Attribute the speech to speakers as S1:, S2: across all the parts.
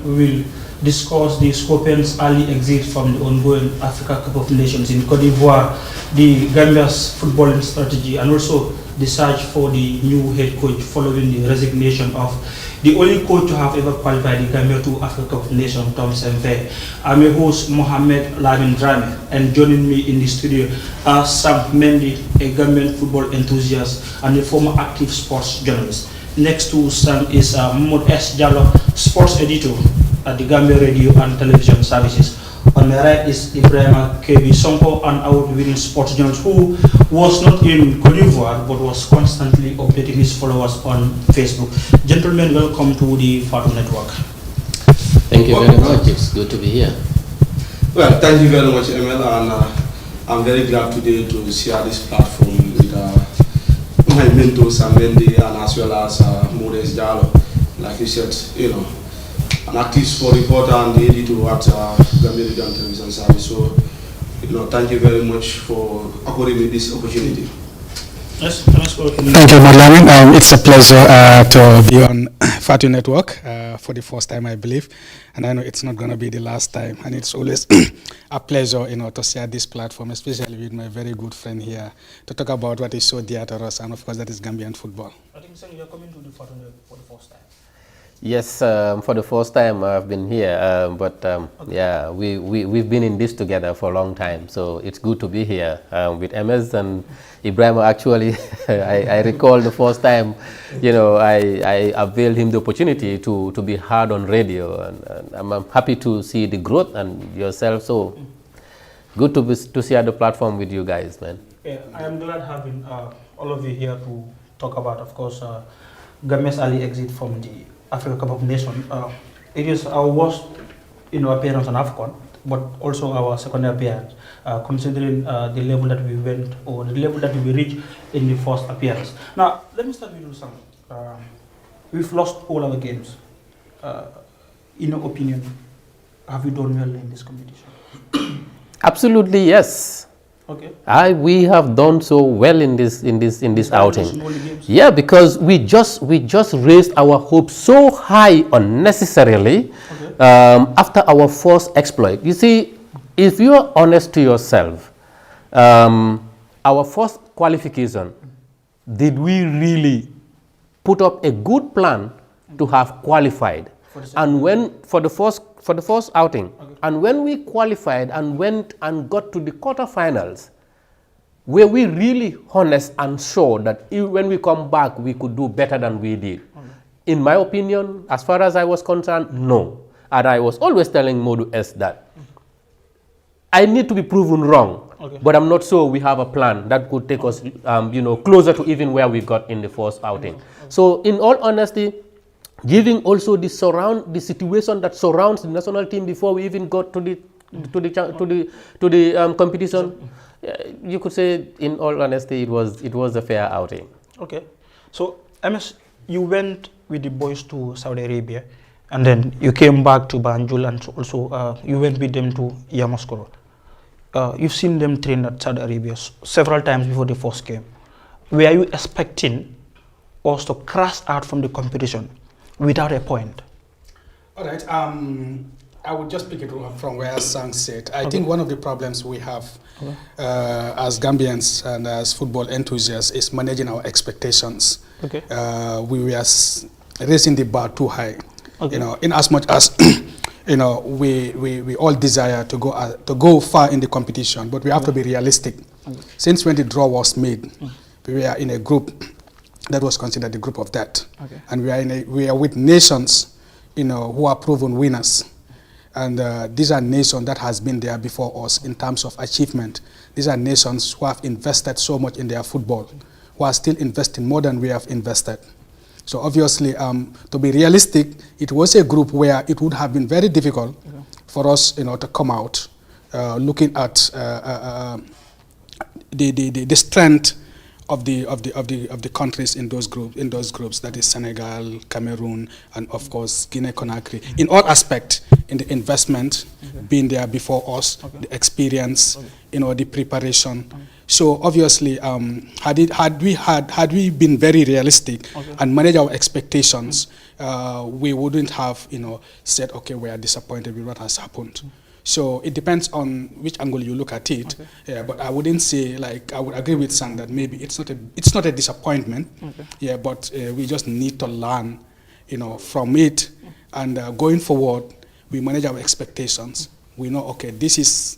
S1: we will discuss the Scorpions' early exit from the ongoing Africa Cup of Nations in Cote d'Ivoire, the Gambia's footballing strategy, and also the search for the new head coach following the resignation of the only coach to have ever qualified the Gambia to Africa Cup of Nations, Tom Semfe. I'm your host, Mohamed Lamin Drame, and joining me in the studio are Sam Mendy, a Gambian football enthusiast and a former active sports journalist. Next to Sam is Mahmoud S. Jallo, sports editor at the Gambia Radio and Television Services. On my right is Ibrahim KB Sonko, an award-winning sports journalist who was not in Cote d'Ivoire but was constantly updating his followers on Facebook. Gentlemen, welcome to the Fado Network.
S2: Thank you very much. It's good to be here.
S3: Well, thank you very much, Emil, and I'm very glad today to share this platform with my mentor, Sam Mendy, and as well as Moses Jallo. Like you said, an active sport reporter and the editor at Gambia Radio and Television Service. So, thank you very much for according me this opportunity.
S1: Yes, thank
S4: you, Madlamin. It's a pleasure to be on Fatu Network for the first time, I believe, and I know it's not going to be the last time. And it's always a pleasure, to share this platform, especially with my very good friend here, to talk about what is so dear to us, and of course, that is Gambian football.
S1: I think so you're coming to the Fatu Network for the first time.
S2: Yes, for the first time I've been here, okay. Yeah, we've been in this together for a long time, so it's good to be here with MS and Ibrahim. Actually, I recall the first time, I availed him the opportunity to be heard on radio, and I'm happy to see the growth and yourself. So good to share the platform with you guys, man.
S1: Yeah, I am glad having all of you here to talk about, of course, Gambia's early exit from the Africa Cup of Nations. It is our worst, appearance on AFCON, but also our second appearance, considering the level that we went or the level that we reached in the first appearance. Now, let me start with you, Sam. We've lost all our games. In your opinion, have we done well in this competition?
S2: Absolutely, yes.
S1: Okay.
S2: We have done so well in this outing. Yeah, because we just raised our hopes so high unnecessarily, okay, after our first exploit. You see, if you are honest to yourself, our first qualification, did we really put up a good plan to have qualified? For the first outing, okay, and when we qualified and went and got to the quarterfinals, were we really honest and sure that when we come back we could do better than we did? Okay. In my opinion, as far as I was concerned, no. And I was always telling Modu S that I need to be proven wrong, okay, but I'm not sure we have a plan that could take us closer to even where we got in the first outing. Okay. So in all honesty, giving also the situation that surrounds the national team before we even got to the competition, you could say, in all honesty, it was a fair outing.
S1: Okay, so MS, you went with the boys to Saudi Arabia, and then you came back to Banjul, and also you went with them to Yamoussoukro. You've seen them train at Saudi Arabia several times before the first game. Were you expecting us to crash out from the competition without a point?
S4: All right. I would just pick it from where Sang said. I think one of the problems we have as Gambians and as football enthusiasts is managing our expectations. Okay. We were raising the bar too high. Okay. In as much as we all desire to go far in the competition, but we have to be realistic. Okay. Since when the draw was made, we were in a group that was considered the group of death. Okay. And we are with nations, who are proven winners. And these are nations that has been there before us in terms of achievement. These are nations who have invested so much in their football, who are still investing more than we have invested. So obviously, to be realistic, it was a group where it would have been very difficult for us, to come out looking at the strength of the countries in those groups, that is Senegal, Cameroon, and of course Guinea-Conakry. In all aspects, in the investment, being there before us, the experience, the preparation, So obviously, had we been very realistic and managed our expectations, we wouldn't have said, okay, we are disappointed with what has happened. So it depends on which angle you look at it. Yeah, but I wouldn't say, like, I would agree with Sam that maybe it's not a disappointment. Yeah, but we just need to learn, from it, and going forward, we manage our expectations. We know, okay, this is,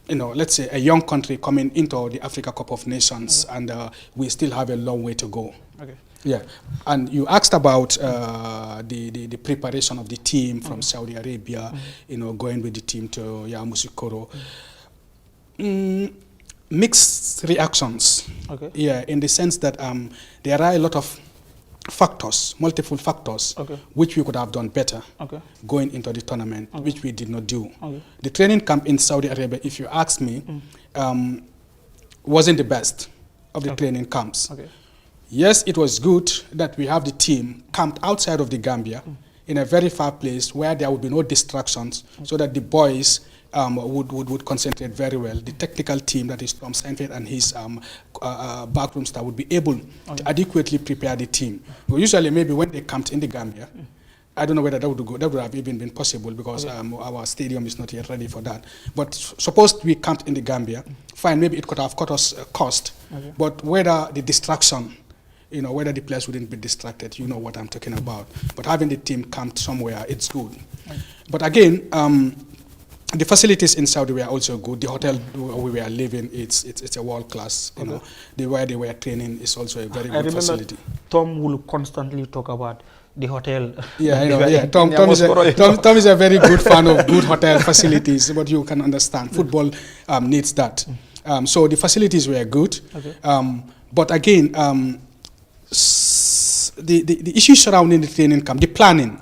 S4: let's say a young country coming into the Africa Cup of Nations, and we still have a long way to go. Yeah, and you asked about the preparation of the team from Saudi Arabia, going with the team to Yamoussoukro. Mixed reactions. Yeah, in the sense that there are a lot of factors, multiple factors, which we could have done better going into the tournament, which we did not do. The training camp in Saudi Arabia, if you ask me, wasn't the best of the training camps. Yes, it was good that we have the team camped outside of the Gambia in a very far place where there would be no distractions, so that the boys would concentrate very well. The technical team, that is Tom Steinfeld and his backroom staff, would be able to adequately prepare the team. Well, usually, maybe when they camped in the Gambia, I don't know whether that would have even been possible, because our stadium is not yet ready for that. But suppose we camped in the Gambia, fine, maybe it could have cut us cost. But whether the distraction, whether the players wouldn't be distracted, you know what I'm talking about. But having the team camped somewhere, it's good. But again, the facilities in Saudi were also good. The hotel we were living, it's a world class. Where they were training is also a very good facility.
S1: Tom will constantly talk about the hotel.
S4: Tom is a very good fan of good hotel facilities, but you can understand football needs that. So the facilities were good, but again, the issues surrounding the training camp, the planning.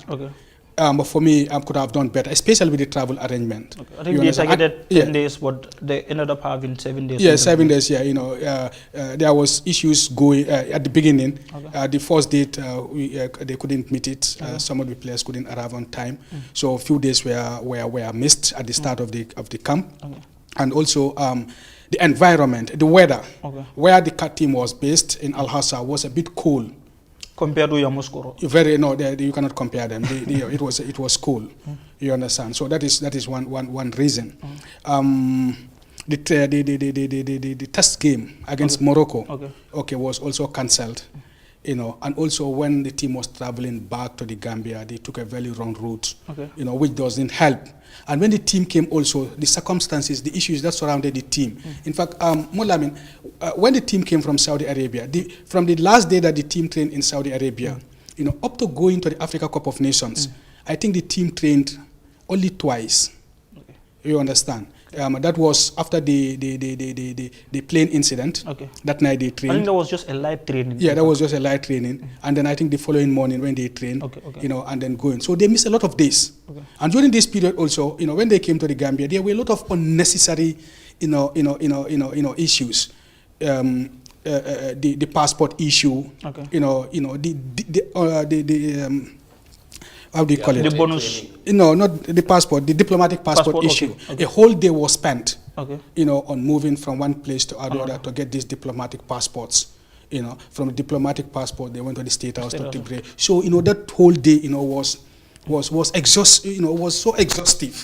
S4: For me, I could have done better, especially with the travel arrangement.
S1: I think they targeted 10 days, but they ended up having 7 days.
S4: Yeah, 7 days, there was issues going at the beginning. The first date, they couldn't meet it. Some of the players couldn't arrive on time. So a few days were missed at the start of the camp. And also the environment, the weather, where the team was based in Al-Hassa was a bit cool.
S1: Compared to Yamoussoukro?
S4: You cannot compare them. It was cool. You understand? So that is one reason. The test game against Morocco was also cancelled. And also when the team was traveling back to the Gambia, they took a very wrong route, which doesn't help. And when the team came also, the circumstances, the issues that surrounded the team. In fact, when the team came from Saudi Arabia, from the last day that the team trained in Saudi Arabia, up to going to the Africa Cup of Nations, I think the team trained only twice. You understand? That was after the plane incident. That night they trained.
S1: I think that was just a light training.
S4: Yeah, that was just a light training. And then I think the following morning when they trained, and then going. So they missed a lot of days. And during this period also, when they came to the Gambia, there were a lot of unnecessary, issues. The passport issue. How do you call it?
S1: The bonus.
S4: No, not the passport, the diplomatic passport issue. A whole day was spent, on moving from one place to another to get these diplomatic passports. From the diplomatic passport, they went to the State House to Tigray. So, that whole day, was was so exhaustive,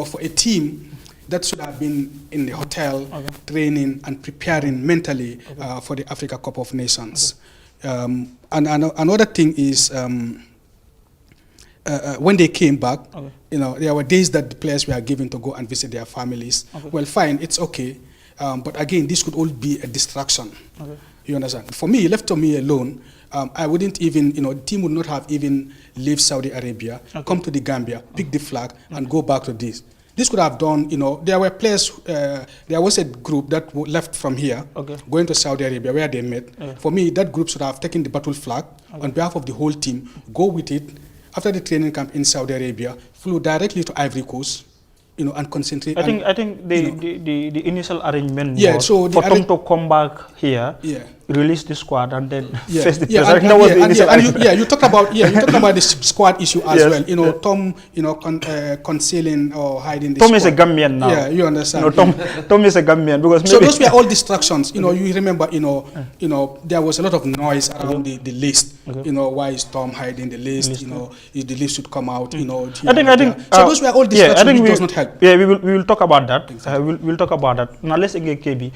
S4: for a team that should have been in the hotel, training and preparing mentally for the Africa Cup of Nations. And another thing is, when they came back, there were days that the players were given to go and visit their families. Well, fine, it's okay. But again, this could all be a distraction. You understand? For me, left to me alone, I wouldn't even, the team would not have even leave Saudi Arabia, come to the Gambia, pick the flag, and go back to this. This could have done, there were players, there was a group that left from here, going to Saudi Arabia, where they met. For me, that group should have taken the battle flag on behalf of the whole team, go with it. After the training camp in Saudi Arabia, flew directly to Ivory Coast, and concentrate.
S1: I think the initial arrangement was for Tom to come back here release the squad and then
S4: Yeah,
S1: face the
S4: yeah,
S1: press. I
S4: and,
S1: think that was
S4: yeah,
S1: the
S4: and,
S1: initial
S4: yeah, and you,
S1: argument.
S4: yeah, you talk about the squad issue as
S1: Yes,
S4: well. You know,
S1: yeah.
S4: Tom, you know, concealing or hiding the
S1: Tom
S4: squad.
S1: is a Gambian now.
S4: Yeah, you understand.
S1: You know, Tom is a Gambian because
S4: So
S1: maybe
S4: those were all distractions. You know, you remember, you know, there was a lot of noise around the list.
S1: Okay.
S4: You know, why is Tom hiding the list? You know, if the list should come out, you know.
S1: I think.
S4: So those were all distractions,
S1: I think
S4: which does not help.
S1: Yeah, we will talk about that.
S4: Exactly.
S1: We'll talk about that. Now let's again KB.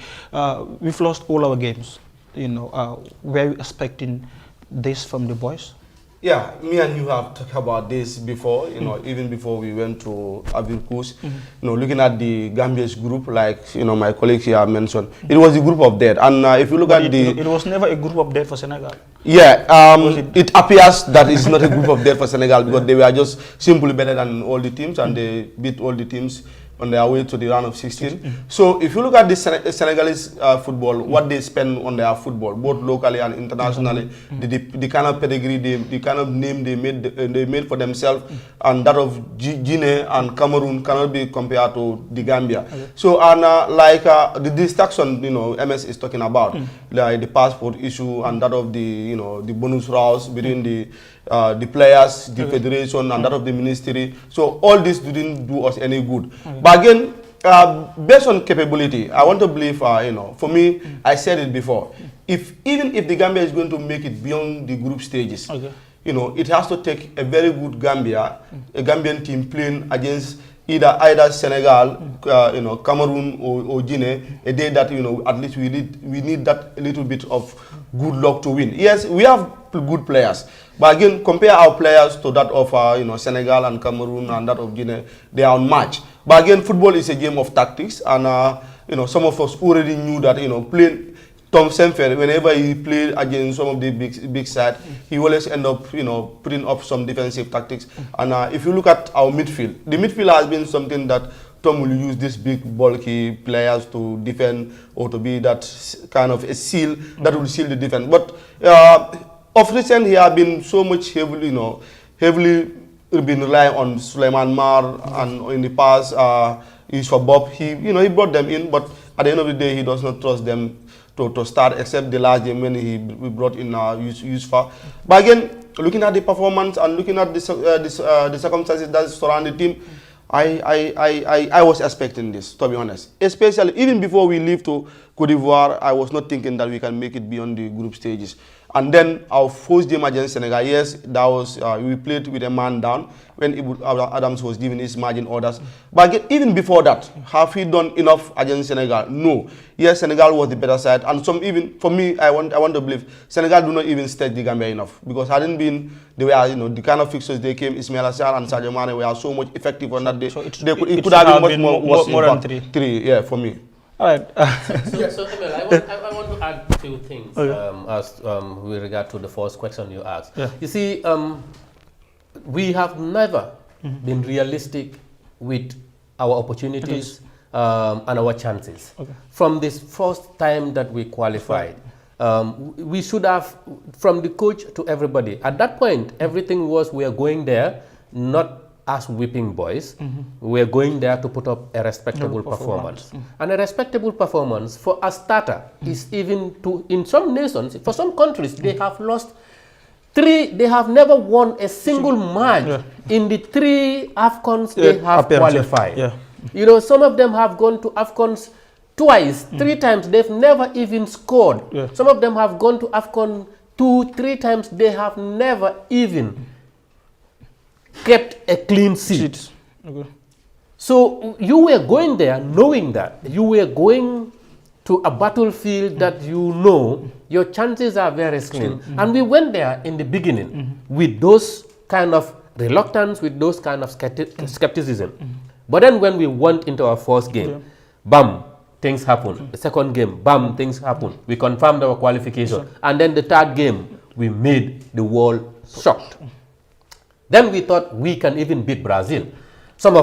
S1: We've lost all our games. You know, were you expecting this from the boys?
S3: Yeah, me and you have talked about this before, you know, even before we went to Avirkus, you know, looking at the Gambia's group, like, you know, my colleague here mentioned, it was a group of dead. And if you look at
S1: it was never a group of dead for Senegal.
S3: Yeah, it appears that it's not a group of dead for Senegal because they were just simply better than all the teams and they beat all the teams on their way to the round of 16. So if you look at the Senegalese football, what they spend on their football, both locally and internationally, the kind of pedigree, the kind of name they made for themselves, and that of Guinea and Cameroon cannot be compared to the Gambia. So and the distraction, you know, MS is talking about, like the passport issue and that of the, you know, the bonus rounds between the players, the federation, and that of the ministry. So all this didn't do us any good. But again, based on capability, I want to believe, you know, for me, I said it before, even if the Gambia is going to make it beyond the group stages, you know, it has to take a very good Gambia, a Gambian team playing against either Senegal, you know, Cameroon or Guinea, a day that, you know, at least we need that little bit of good luck to win. Yes, we have good players, but again, compare our players to that of you know, Senegal and Cameroon and that of Guinea, they are unmatched. But again, football is a game of tactics, and you know, some of us already knew that, you know, playing Tom Semfer, whenever he played against some of the big side, he always end up, you know, putting up some defensive tactics. And if you look at our midfield, the midfield has been something that Tom will use these big bulky players to defend or to be that kind of a seal that will seal the defense. But of recent, he has been so much heavily been relying on Suleiman Mar, and in the past, he's for Bob. He brought them in, but at the end of the day, he does not trust them to start, except the last game when we brought in Yusfa. But again, looking at the performance and looking at the circumstances that surround the team, I was expecting this, to be honest. Especially, even before we leave to Cote d'Ivoire, I was not thinking that we can make it beyond the group stages. And then our first game against Senegal, yes, that was, we played with a man down when Adams was giving his margin orders. But again, even before that, have we done enough against Senegal? No. Yes, Senegal was the better side. And some even, for me, I want to believe, Senegal do not even stage the Gambia enough. Because hadn't been, they were, you know, the kind of fixtures they came, Ismail Assar and Sadio Mane were so much effective on that day.
S1: So it
S3: could have been much more
S1: than three.
S3: Yeah, for me.
S1: All right.
S2: So Emil, I want to add a few things as with regard to the first question you asked.
S1: Yeah.
S2: You see, we have never been realistic with our opportunities and our chances. From this first time that we qualified, we should have, from the coach to everybody, at that point, everything was we are going there, not as whipping boys, we're going there to put up a respectable performance. And a respectable performance for a starter is even to, in some nations, for some countries, they have lost they have never won a single match in the 3 AFCONs they have qualified. You know, some of them have gone to AFCONs twice, 3 times, they've never even scored. Some of them have gone to AFCON 2, 3 times, they have never even kept a clean sheet. So you were going there knowing that you were going to a battlefield that you know your chances are very slim. And we went there in the beginning with those kind of reluctance, with those kind of skepticism. But then when we went into our first game, bam, things happen. The second game, bam, things happen. We confirmed our qualification. And then the third game, we made the world shocked. Then we thought we can even beat Brazil. Some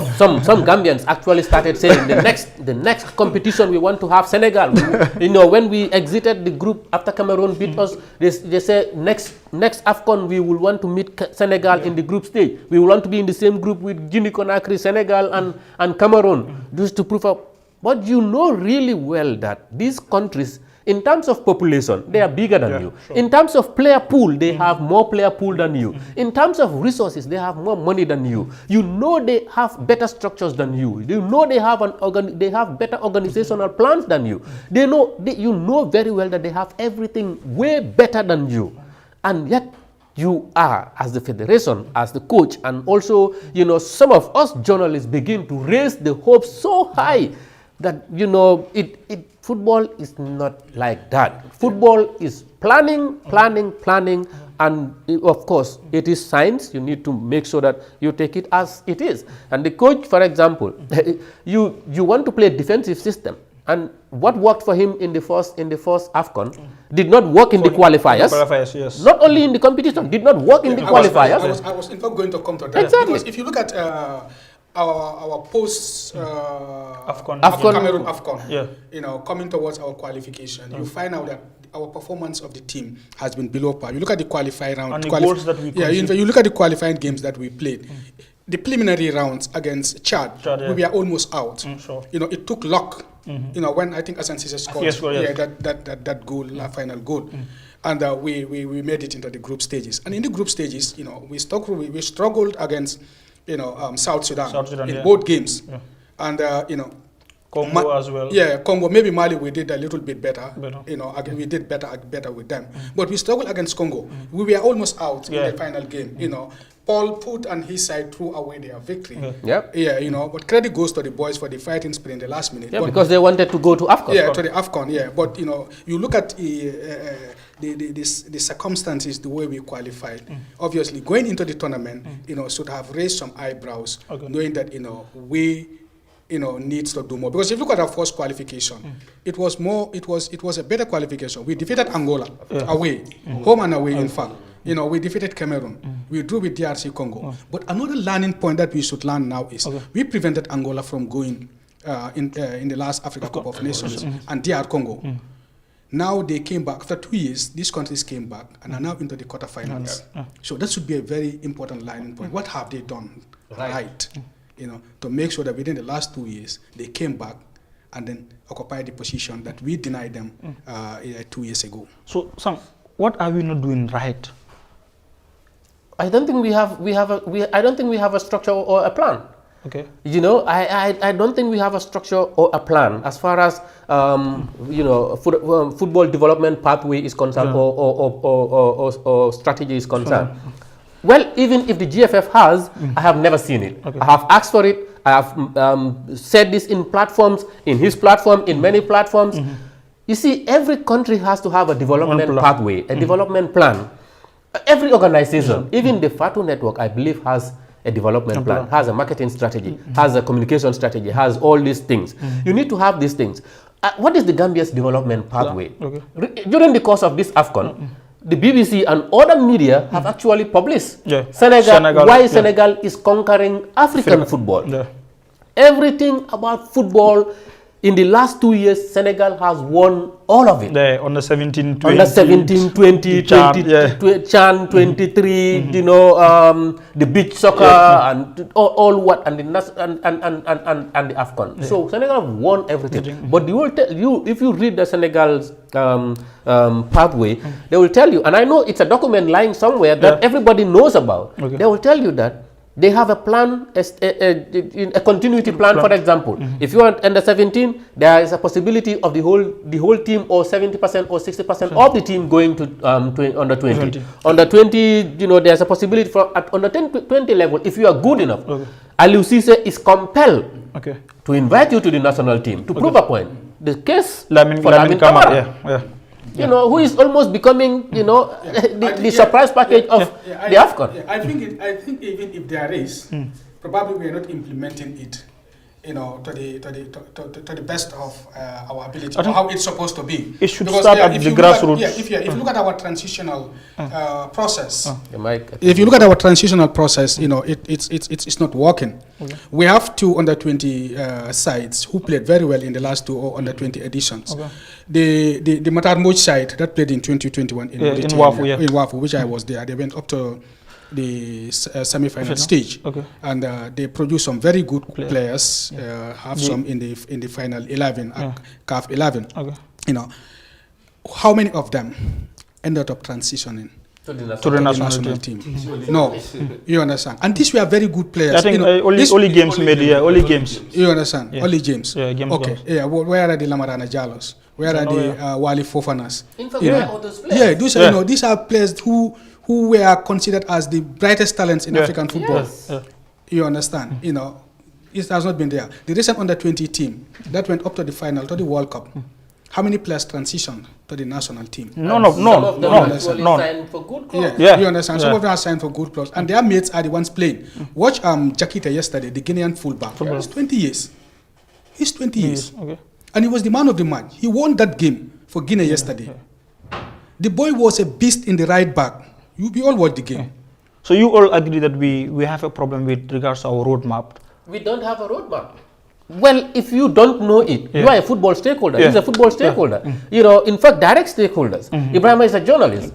S2: Gambians actually started saying the next competition we want to have Senegal. You know, when we exited the group after Cameroon beat us, they say next AFCON we will want to meet Senegal in the group stage. We will want to be in the same group with Guinea Conakry, Senegal and Cameroon, just to prove up. But you know really well that these countries, In terms of population, they are bigger than you. Sure. In terms of player pool, they have more player pool than you. In terms of resources, they have more money than you. You know they have better structures than you. You know they have better organizational plans than you. You know very well that they have everything way better than you. And yet, you are, as the federation, as the coach, and also, some of us journalists begin to raise the hopes so high that, football is not like that. Football is planning, and of course, it is science. You need to make sure that you take it as it is. And the coach, for example, you want to play a defensive system. And what worked for him in the first AFCON did not work in the qualifiers.
S1: Yes.
S2: Not only in the competition, did not work in the qualifiers.
S4: I was in fact going to come to that.
S2: Exactly.
S4: Because if you look at our post
S1: AFCON.
S4: Cameroon AFCON, coming towards our qualification, you find out that our performance of the team has been below par. You look at the qualifying round.
S1: And the goals that we
S4: you look at the qualifying games that we played. The preliminary rounds against Chad, we were almost out.
S1: Sure.
S4: It took luck. When I think Asansisa scored that goal, final goal. And we made it into the group stages. And in the group stages, we struggled against South Sudan in both games. Yeah. And
S1: Congo as well.
S4: Yeah, Congo. Maybe Mali we did a little bit better. We did better with them. But we struggled against Congo. We were almost out in the final game. Paul put on his side threw away their victory. But credit goes to the boys for the fighting spirit in the last minute.
S2: Yeah, because they wanted to go to AFCON.
S4: Yeah, to the AFCON. Yeah, but you look at the circumstances, the way we qualified. Obviously, going into the tournament, should have raised some eyebrows, knowing that we needs to do more. Because if you look at our first qualification, it was a better qualification. We defeated Angola away, home and away. In fact, we defeated Cameroon. We drew with DRC Congo. But another learning point that we should learn now is we prevented Angola from going in the last Africa Cup of Nations and DR Congo. Now they came back after 2 years. These countries came back and are now into the quarterfinals. So that should be a very important learning point. What have they done right? To make sure that within the last 2 years, they came back and then occupied the position that we denied them 2 years ago.
S1: So, Sam, what are we not doing right?
S2: I don't think we have a structure or a plan.
S1: Okay.
S2: I don't think we have a structure or a plan as far as football development pathway is concerned or strategy is concerned. Well, even if the GFF has, I have never seen it. I have asked for it. I have said this in platforms, in his platform, in many platforms. You see, every country has to have a development pathway, a development plan. Every organization, even the FATU network, I believe, has a development plan, has a marketing strategy, has a communication strategy, has all these things. You need to have these things. What is the Gambia's development pathway? During the course of this AFCON, the BBC and other media have actually published Senegal, why Senegal is conquering African football. Everything about football in the last 2 years, Senegal has won all of it.
S1: On the 17, 20,
S2: on the 17, 20, Chan 23, the beach soccer and all what and the AFCON. So Senegal won everything. But they will tell you, if you read the Senegal's pathway, they will tell you, and I know it's a document lying somewhere that everybody knows about. They will tell you that they have a plan, a continuity plan, for example. If you are under 17, there is a possibility of the whole team or 70% or 60% of the team going to under 20. Under 20, there's a possibility for at under 20 level, if you are good enough. Aliou Cisse is compelled to invite you to the national team to prove a point. The case for Lamin Camara. Who is almost becoming, the surprise package of the AFCON.
S4: I think even if there is, probably we are not implementing it, to the best of our ability, or how it's supposed to be.
S1: It should start at the grassroots.
S4: If you look at our transitional process, if you look at our transitional process, it's not working. We have 2 under 20 sides who played very well in the last 2 or under 20 editions. The Matarmouch side that played in 2021 in Wafu, which I was there. They went up to the semi-final stage, and they produced some very good players. Have some in the final 11, CAF 11. how many of them ended up transitioning
S2: To the
S5: To the
S2: national
S5: national
S4: team? No, you understand. And these were very good players.
S5: I think only James made, only James.
S4: You understand?
S5: Yeah.
S4: Only James.
S5: Yeah, James
S4: Okay.
S5: James.
S4: Yeah. Where are the Lamarana Jalos? Where are the Wali Fofanas?
S2: In fact,
S4: You
S2: where
S4: know?
S2: are those players?
S4: Yeah, these are, you know, these are players who were considered as the brightest talents in African football.
S2: Yes.
S5: Yeah.
S4: You understand? You know, it has not been there. The recent under-20 team that went up to the final, to the World Cup. How many players transitioned to the national team?
S2: Some of them actually signed for good clubs.
S4: Yeah, you understand. Some of them are signed for good clubs, and their mates are the ones playing. Watch Jakita yesterday, the Guinean fullback. He's 20 years. He's 20 years.
S5: Okay.
S4: And he was the man of the match. He won that game for Guinea yesterday. The boy was a beast in the right back. We all watched the game.
S5: So you all agree that we have a problem with regards to our roadmap.
S2: We don't have a roadmap. Well, if you don't know it, you are a football stakeholder. He's a football stakeholder. You know, in fact, direct stakeholders. Ibrahim is a journalist.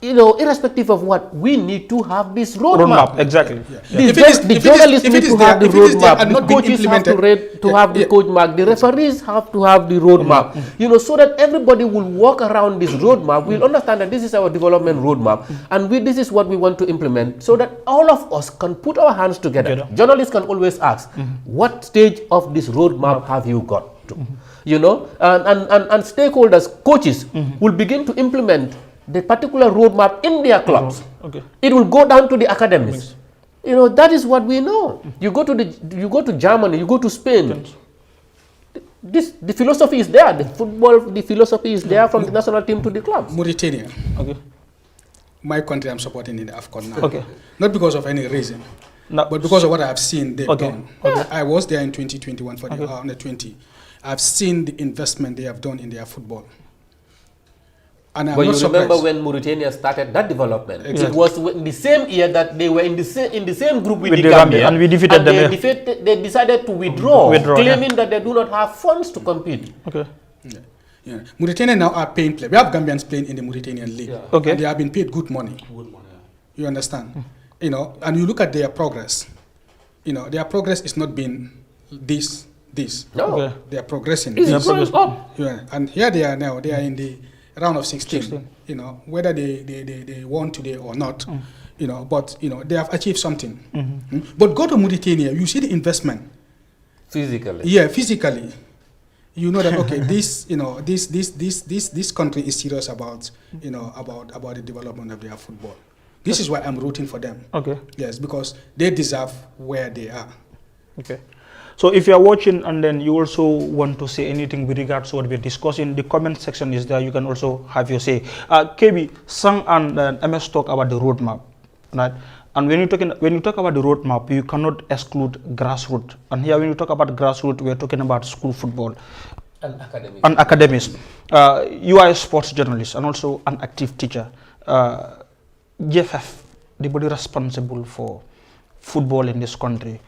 S2: You know, irrespective of what, we need to have this roadmap.
S5: Exactly.
S2: The journalists need to have the roadmap. The coaches have to have the coach mark. The referees have to have the roadmap. You know, so that everybody will walk around this roadmap. We'll understand that this is our development roadmap, and this is what we want to implement, so that all of us can put our hands together. Journalists can always ask, what stage of this roadmap have you got to? You know, and stakeholders, coaches, will begin to implement the particular roadmap in their clubs.
S5: Okay.
S2: It will go down to the academies. You know, that is what we know. You go to Germany, you go to Spain. The philosophy is there. The philosophy is there from the national team to the clubs.
S4: Mauritania.
S5: Okay.
S4: My country I'm supporting in the AFCON now.
S5: Okay.
S4: Not because of any reason, but because of what I've seen they've done. I was there in 2021 for the under 20. I've seen the investment they have done in their football. And I'm
S2: but
S4: not
S2: you remember
S4: surprised.
S2: when Mauritania started that development?
S4: Exactly.
S2: It was in the same year that they were in the same group with the
S5: Gambia,
S2: Gambia,
S5: and we defeated them.
S2: They decided to withdraw, claiming
S5: yeah.
S2: that they do not have funds to compete.
S5: Okay.
S4: Yeah. Mauritania now are paying players. We have Gambians playing in the Mauritanian league.
S3: Yeah.
S5: Okay.
S4: And they have been paid good money. You understand? You know, and you look at their progress. You know, their progress is not been this.
S2: No.
S5: Okay.
S4: They are progressing.
S2: It's going up.
S4: Yeah. And here they are now. They are in the round of 16. You know, whether they won today or not. You know, but you know they have achieved something. But go to Mauritania, you see the investment.
S2: Physically.
S4: Yeah, physically. You know that okay, this country is serious about about the development of their football. This is why I'm rooting for them.
S5: Okay.
S4: Yes, because they deserve where they are.
S5: Okay. So if you are watching and then you also want to say anything with regards to what we're discussing, the comment section is there. You can also have your say. KB, Sang and MS talk about the roadmap, right? And when you talk about the roadmap, you cannot exclude grassroots. And here, when you talk about grassroots, we're talking about school football
S2: And academics.
S5: and academics. You are a sports journalist and also an active teacher. GFF, the body responsible for football in this country,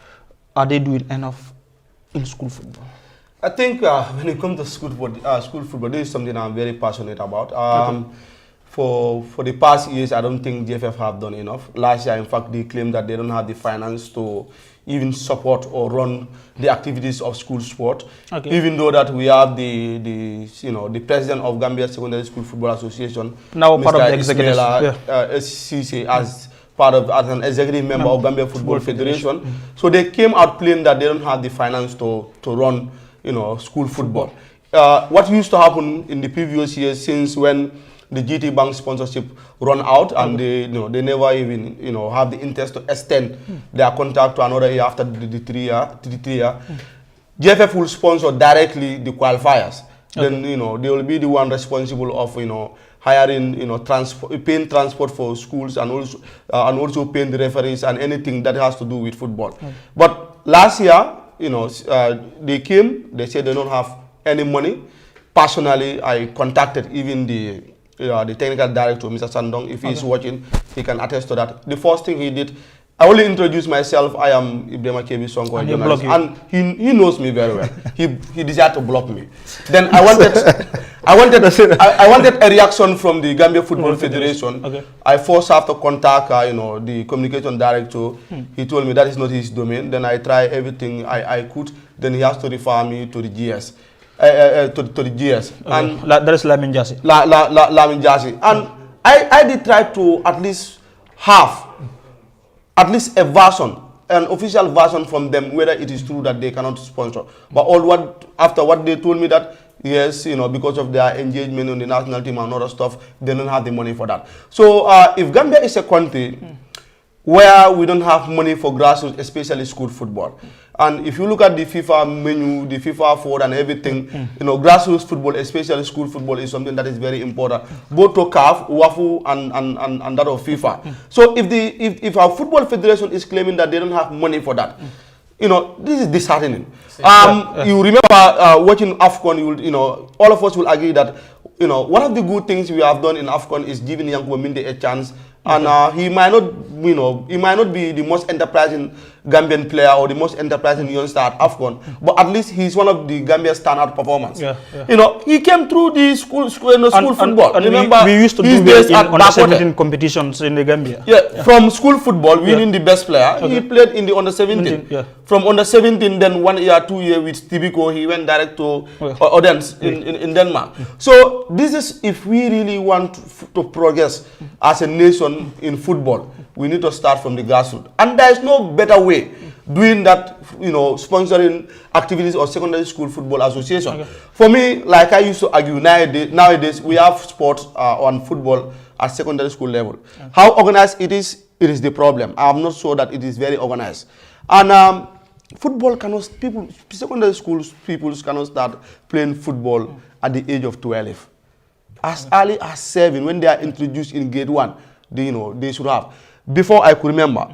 S5: are they doing enough in school football?
S3: I think when it comes to school football, this is something I'm very passionate about. For the past years, I don't think GFF have done enough. Last year, in fact, they claimed that they don't have the finance to even support or run the activities of school sport.
S2: Okay.
S3: Even though that we have the president of Gambia Secondary School Football Association,
S5: Now
S3: Mr.
S5: part of the executive,
S3: SCC, as an executive member of Gambia Football Federation. So they came out claiming that they don't have the finance to run school football. What used to happen in the previous years, since when the GT Bank sponsorship run out and they never even have the interest to extend their contract to another year after the 3 year, GFF will sponsor directly the qualifiers. Then they will be the one responsible of hiring paying transport for schools and also paying the referees and anything that has to do with football. But last year, they came, they said they don't have any money. Personally, I contacted even the technical director, Mr. Sandong. If he's watching, he can attest to that. The first thing he did, I only introduced myself. I am Ibrahim Kebi Sonko, and he knows me very well. He decided to block me. Then I wanted a reaction from the Gambia Football Federation. Okay. I first have to contact the communication director. He told me that is not his domain. Then I try everything I could. Then he has to refer me to the GS. to the GS. And
S5: that is Lamin Jasi.
S3: Lamin Jasi. And I did try to at least have at least a version, an official version from them, whether it is true that they cannot sponsor. But after what they told me that, yes, because of their engagement on the national team and other stuff, they don't have the money for that. So if Gambia is a country where we don't have money for grassroots, especially school football, and if you look at the FIFA menu, the FIFA forward and everything, grassroots football, especially school football, is something that is very important, both to CAF, WAFU, and that of FIFA. So if our football federation is claiming that they don't have money for that, this is disheartening. You remember watching AFCON, all of us will agree that, one of the good things we have done in AFCON is giving Yankuba Minde a chance. And he might not be the most enterprising Gambian player or the most enterprising youngster at AFCON, but at least he's one of the Gambia's standout performers. He came through the school football.
S5: And
S3: remember,
S5: we used to do this in under 17 competitions in the Gambia.
S3: From school football, winning the best player. He played in the under 17. From under 17, then 1 year, 2 years with Tibico, he went direct to Odense in Denmark. So this is, if we really want to progress as a nation in football, we need to start from the grassroots. And there is no better way doing that, sponsoring activities or secondary school football association. For me, like I used to argue, nowadays we have sports on football at secondary school level. How organized it is the problem. I'm not sure that it is very organized. And football secondary school people cannot start playing football at the age of 12. As early as 7, when they are introduced in grade 1, they should have. Before I could remember,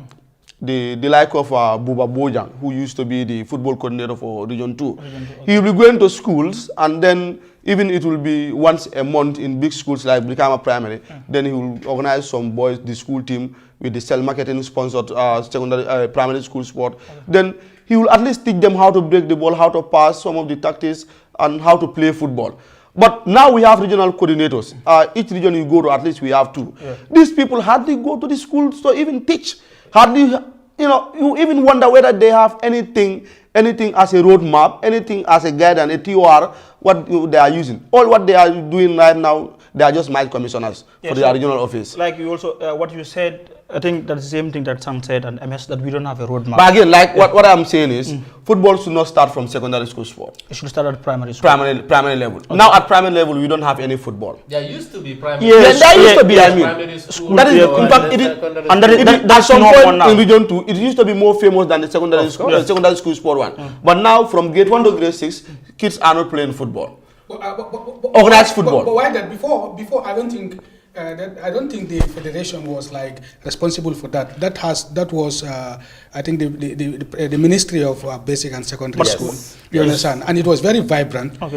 S3: the like of Buba Bojang, who used to be the football coordinator for Region 2. He will be going to schools, and then even it will be once a month in big schools like Brikama Primary. Then he will organize some boys, the school team, with the cell marketing sponsored secondary primary school sport. Then he will at least teach them how to break the ball, how to pass, some of the tactics, and how to play football. But now we have regional coordinators. Each region you go to, at least we have 2. These people hardly go to the schools to even teach. Hardly, you even wonder whether they have anything as a roadmap, anything as a guidance, a TOR, what they are using. All what they are doing right now, they are just mine commissioners for the regional office.
S5: Like you also, what you said, I think that's the same thing that Sam said and MS, that we don't have a roadmap.
S3: But again, like what I'm saying is, football should not start from secondary school sport.
S5: It should start at primary school.
S3: Primary level. Okay. Now at primary level, we don't have any football.
S2: There used to be primary.
S3: Yes, there used to be.
S2: Primary school.
S3: That is, in fact, at some point in Region 2, it used to be more famous than the secondary school sport one. But now, from grade 1 to grade 6, kids are not playing football. Organized football.
S4: But why that? Before, I don't think. I don't think the federation was like responsible for that. That was I think the Ministry of Basic and Secondary School. You understand? And it was very vibrant.
S2: But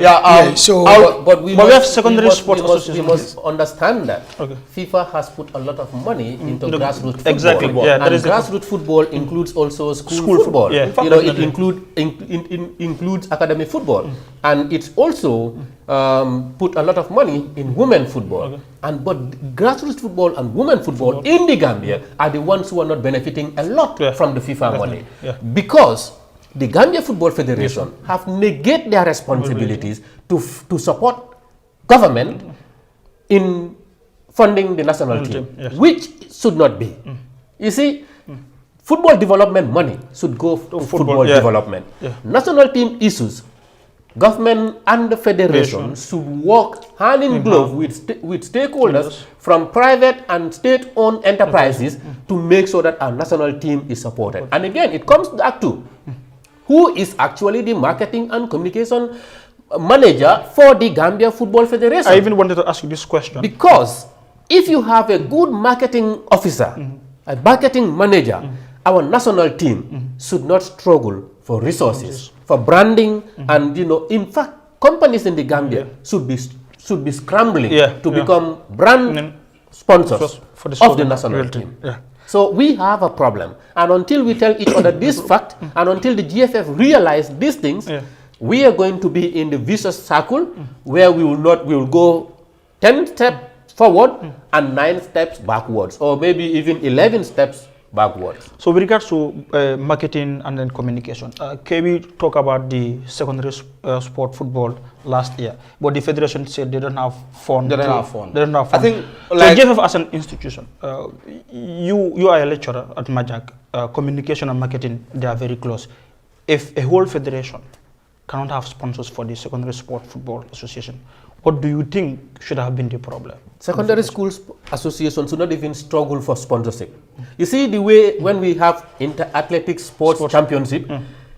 S2: we
S5: have secondary sports association.
S2: We must understand that FIFA has put a lot of money into grassroots football.
S5: Exactly.
S2: And grassroots football includes also school football. It includes academic football, and it's also put a lot of money in women football. But grassroots football and women football in the Gambia are the ones who are not benefiting a lot from the FIFA money, because the Gambia Football Federation have negated their responsibilities to support government in funding the national team, which should not be. You see, football development money should go to football development. National team issues, government and the federation should work hand in glove with stakeholders from private and state-owned enterprises to make sure that our national team is supported. And again, it comes back to who is actually the marketing and communication manager for the Gambia Football Federation.
S5: I even wanted to ask you this question.
S2: Because if you have a good marketing officer, a marketing manager, our national team should not struggle for resources, for branding, and in fact, companies in the Gambia should be scrambling to become brand sponsors of the national team. So we have a problem, and until we tell each other this fact, and until the GFF realize these things, we are going to be in the vicious circle where we will go 10 steps forward and 9 steps backwards, or maybe even 11 steps backwards.
S5: So with regards to marketing and then communication, can we talk about the secondary sport football last year? But the federation said they don't have fund.
S6: They don't have fund.
S5: They don't have fund.
S6: I think,
S5: so
S6: like,
S5: JFF as an institution, you are a lecturer at Majak. Communication and marketing, they are very close. If a whole federation cannot have sponsors for the secondary sport football association, what do you think should have been the problem?
S2: Secondary schools associations should not even struggle for sponsorship. You see the way when we have inter-athletic sports championship,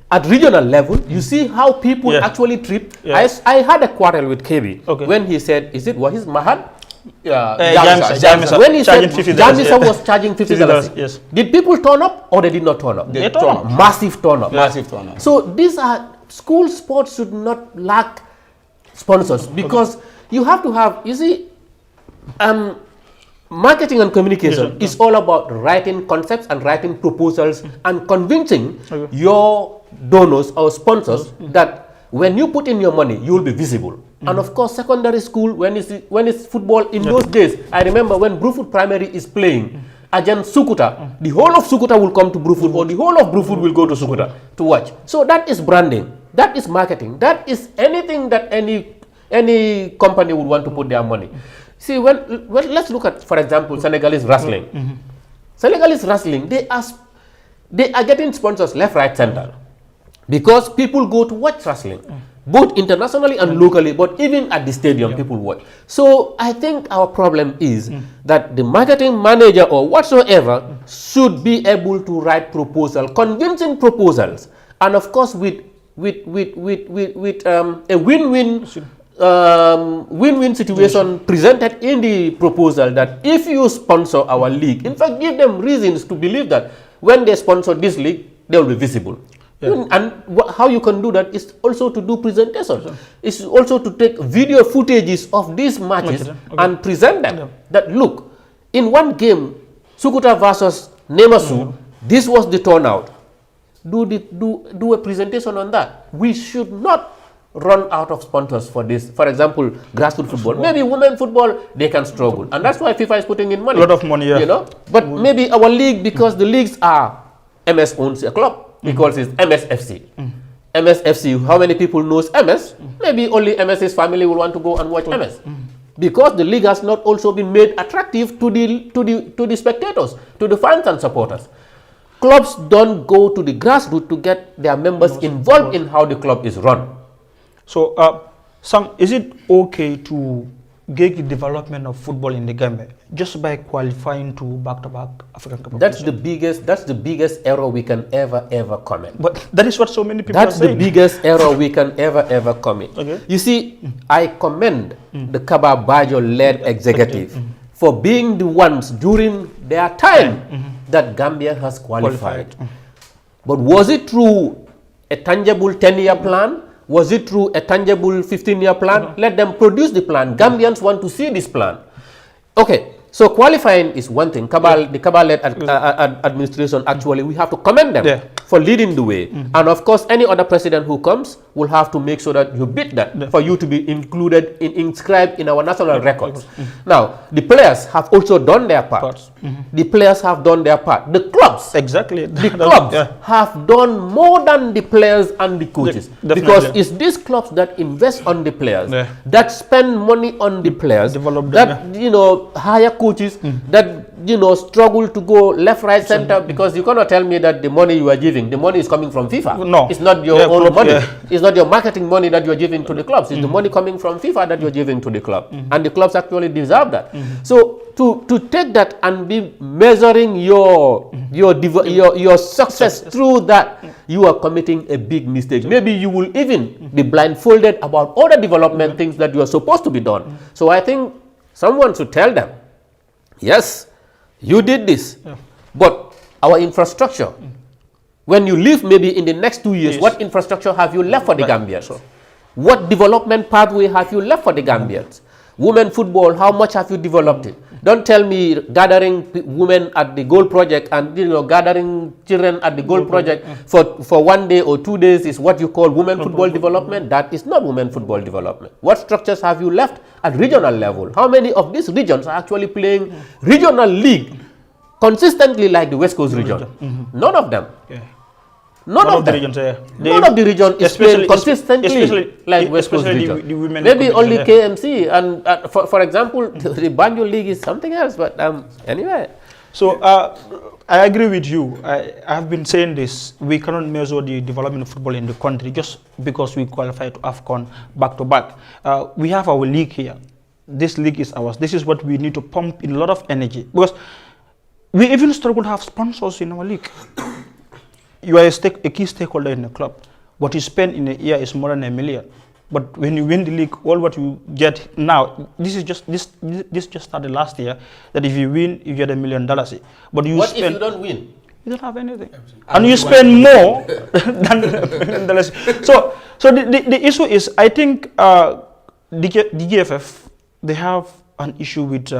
S2: at regional level, you see how people actually trip. I had a quarrel with KB when he said, what is Mahad?
S6: Jamisa.
S2: When he said Jamisa was charging $50,
S5: yes.
S2: Did people turn up or they did not turn up?
S6: They turn up.
S2: Massive turn up.
S6: Massive turn up.
S2: So these are, school sports should not lack sponsors because you have to have, you see, marketing and communication is all about writing concepts and writing proposals and convincing your donors or sponsors that when you put in your money, you will be visible. And of course, secondary school, when it's football, in those days, I remember when Brufut Primary is playing against Sukuta, the whole of Sukuta will come to Brufut or the whole of Brufut will go to Sukuta to watch. So that is branding, that is marketing, that is anything that any company would want to put their money. See, let's look at, for example, Senegalese wrestling. Senegalese wrestling, they are getting sponsors left, right, center. Because people go to watch wrestling, both internationally and locally, but even at the stadium, people watch. So I think our problem is that the marketing manager or whatsoever should be able to write proposals, convincing proposals, and of course with a win-win situation presented in the proposal that if you sponsor our league, in fact, give them reasons to believe that when they sponsor this league, they will be visible. And how you can do that is also to do presentations. It's also to take video footages of these matches and present them. That look, in one game, Sukuta versus Nemasu, this was the turnout. Do a presentation on that. We should not run out of sponsors for this. For example, grassroots football. Maybe women football, they can struggle. And that's why FIFA is putting in money.
S5: A lot of money,
S2: you know. But maybe our league, because the leagues are, MS owns a club. He calls it MSFC. MSFC, how many people knows MS? Maybe only MS's family will want to go and watch MS. Because the league has not also been made attractive to the spectators, to the fans and supporters. Clubs don't go to the grassroots to get their members involved in how the club is run.
S5: So, Sam, is it okay to gauge the development of football in the Gambia just by qualifying to back-to-back African Cup of
S2: That's the biggest error we can ever commit.
S5: But that is what so many people are saying.
S2: That's the biggest error we can ever commit. You see, I commend the Kaba Bajo-led executive for being the ones during their time that Gambia has qualified. But was it through a tangible 10-year plan? Was it through a tangible 15-year plan? Let them produce the plan. Gambians want to see this plan. Okay, so qualifying is one thing. The Cabal-led administration, actually, we have to commend them for leading the way. And of course, any other president who comes will have to make sure that you beat that for you to be inscribed in our national records. Now, the players have also done their part. The players have done their part. The clubs, the clubs have done more than the players and the coaches. Because it's these clubs that invest on the players, that spend money on the players, that hire coaches, that struggle to go left, right, center. Because you cannot tell me that the money you are giving, the money is coming from FIFA.
S5: No,
S2: it's not your own money. It's not your marketing money that you are giving to the clubs. It's the money coming from FIFA that you are giving to the club, and the clubs actually deserve that. So to take that and be measuring your success through that, you are committing a big mistake. Maybe you will even be blindfolded about other development things that you are supposed to be done. So I think someone should tell them, yes, you did this, but our infrastructure, when you leave maybe in the next 2 years, what infrastructure have you left for the Gambians? What development pathway have you left for the Gambians? Women football, how much have you developed it? Don't tell me gathering women at the goal project and gathering children at the goal project for 1 day or 2 days is what you call women football development. That is not women football development. What structures have you left at regional level? How many of these regions are actually playing regional league consistently like the West Coast region. None of them.
S5: Yeah.
S2: None of
S5: the
S2: them.
S5: regions,
S2: None of the region is playing consistently like West Coast region.
S5: The women
S2: Maybe only KMC, and for example, the Banjul League is something else. But anyway.
S5: So I agree with you. I have been saying this. We cannot measure the development of football in the country just because we qualify to AFCON back to back. We have our league here. This league is ours. This is what we need to pump in a lot of energy, because we even struggle to have sponsors in our league. You are a key stakeholder in the club. What you spend in a year is more than $1 million. But when you win the league, all what you get now, this just started last year, that if you win, you get $1 million. But you
S2: What if you don't win?
S5: You don't have anything. And you spend more than $1 million. So the issue is, I think the GFF, they have an issue with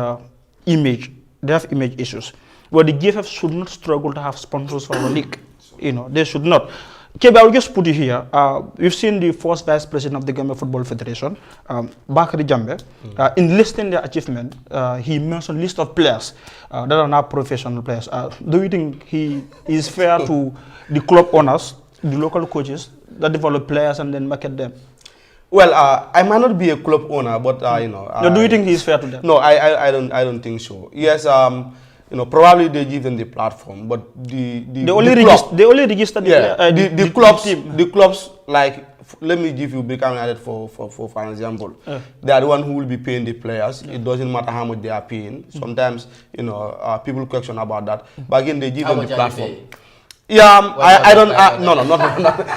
S5: image. They have image issues. But the GFF should not struggle to have sponsors for our league. You know, they should not. Okay, but I'll just put it here. We've seen the first vice president of the Gambia Football Federation, Bakari Jambe, in listing their achievement, he mentioned a list of players that are not professional players. Do you think he is fair to the club owners, the local coaches that develop players and then market them?
S3: Well, I might not be a club owner, but you know.
S5: No, do you think he is fair to them?
S3: No, I don't think so. Yes, you know, probably they give them the platform, but they only register the clubs, like, let me give you Brikama United for an example. They are the one who will be paying the players. It doesn't matter how much they are paying. Sometimes, you know, people question about that. But again, they give them the platform. Yeah, I don't. No, not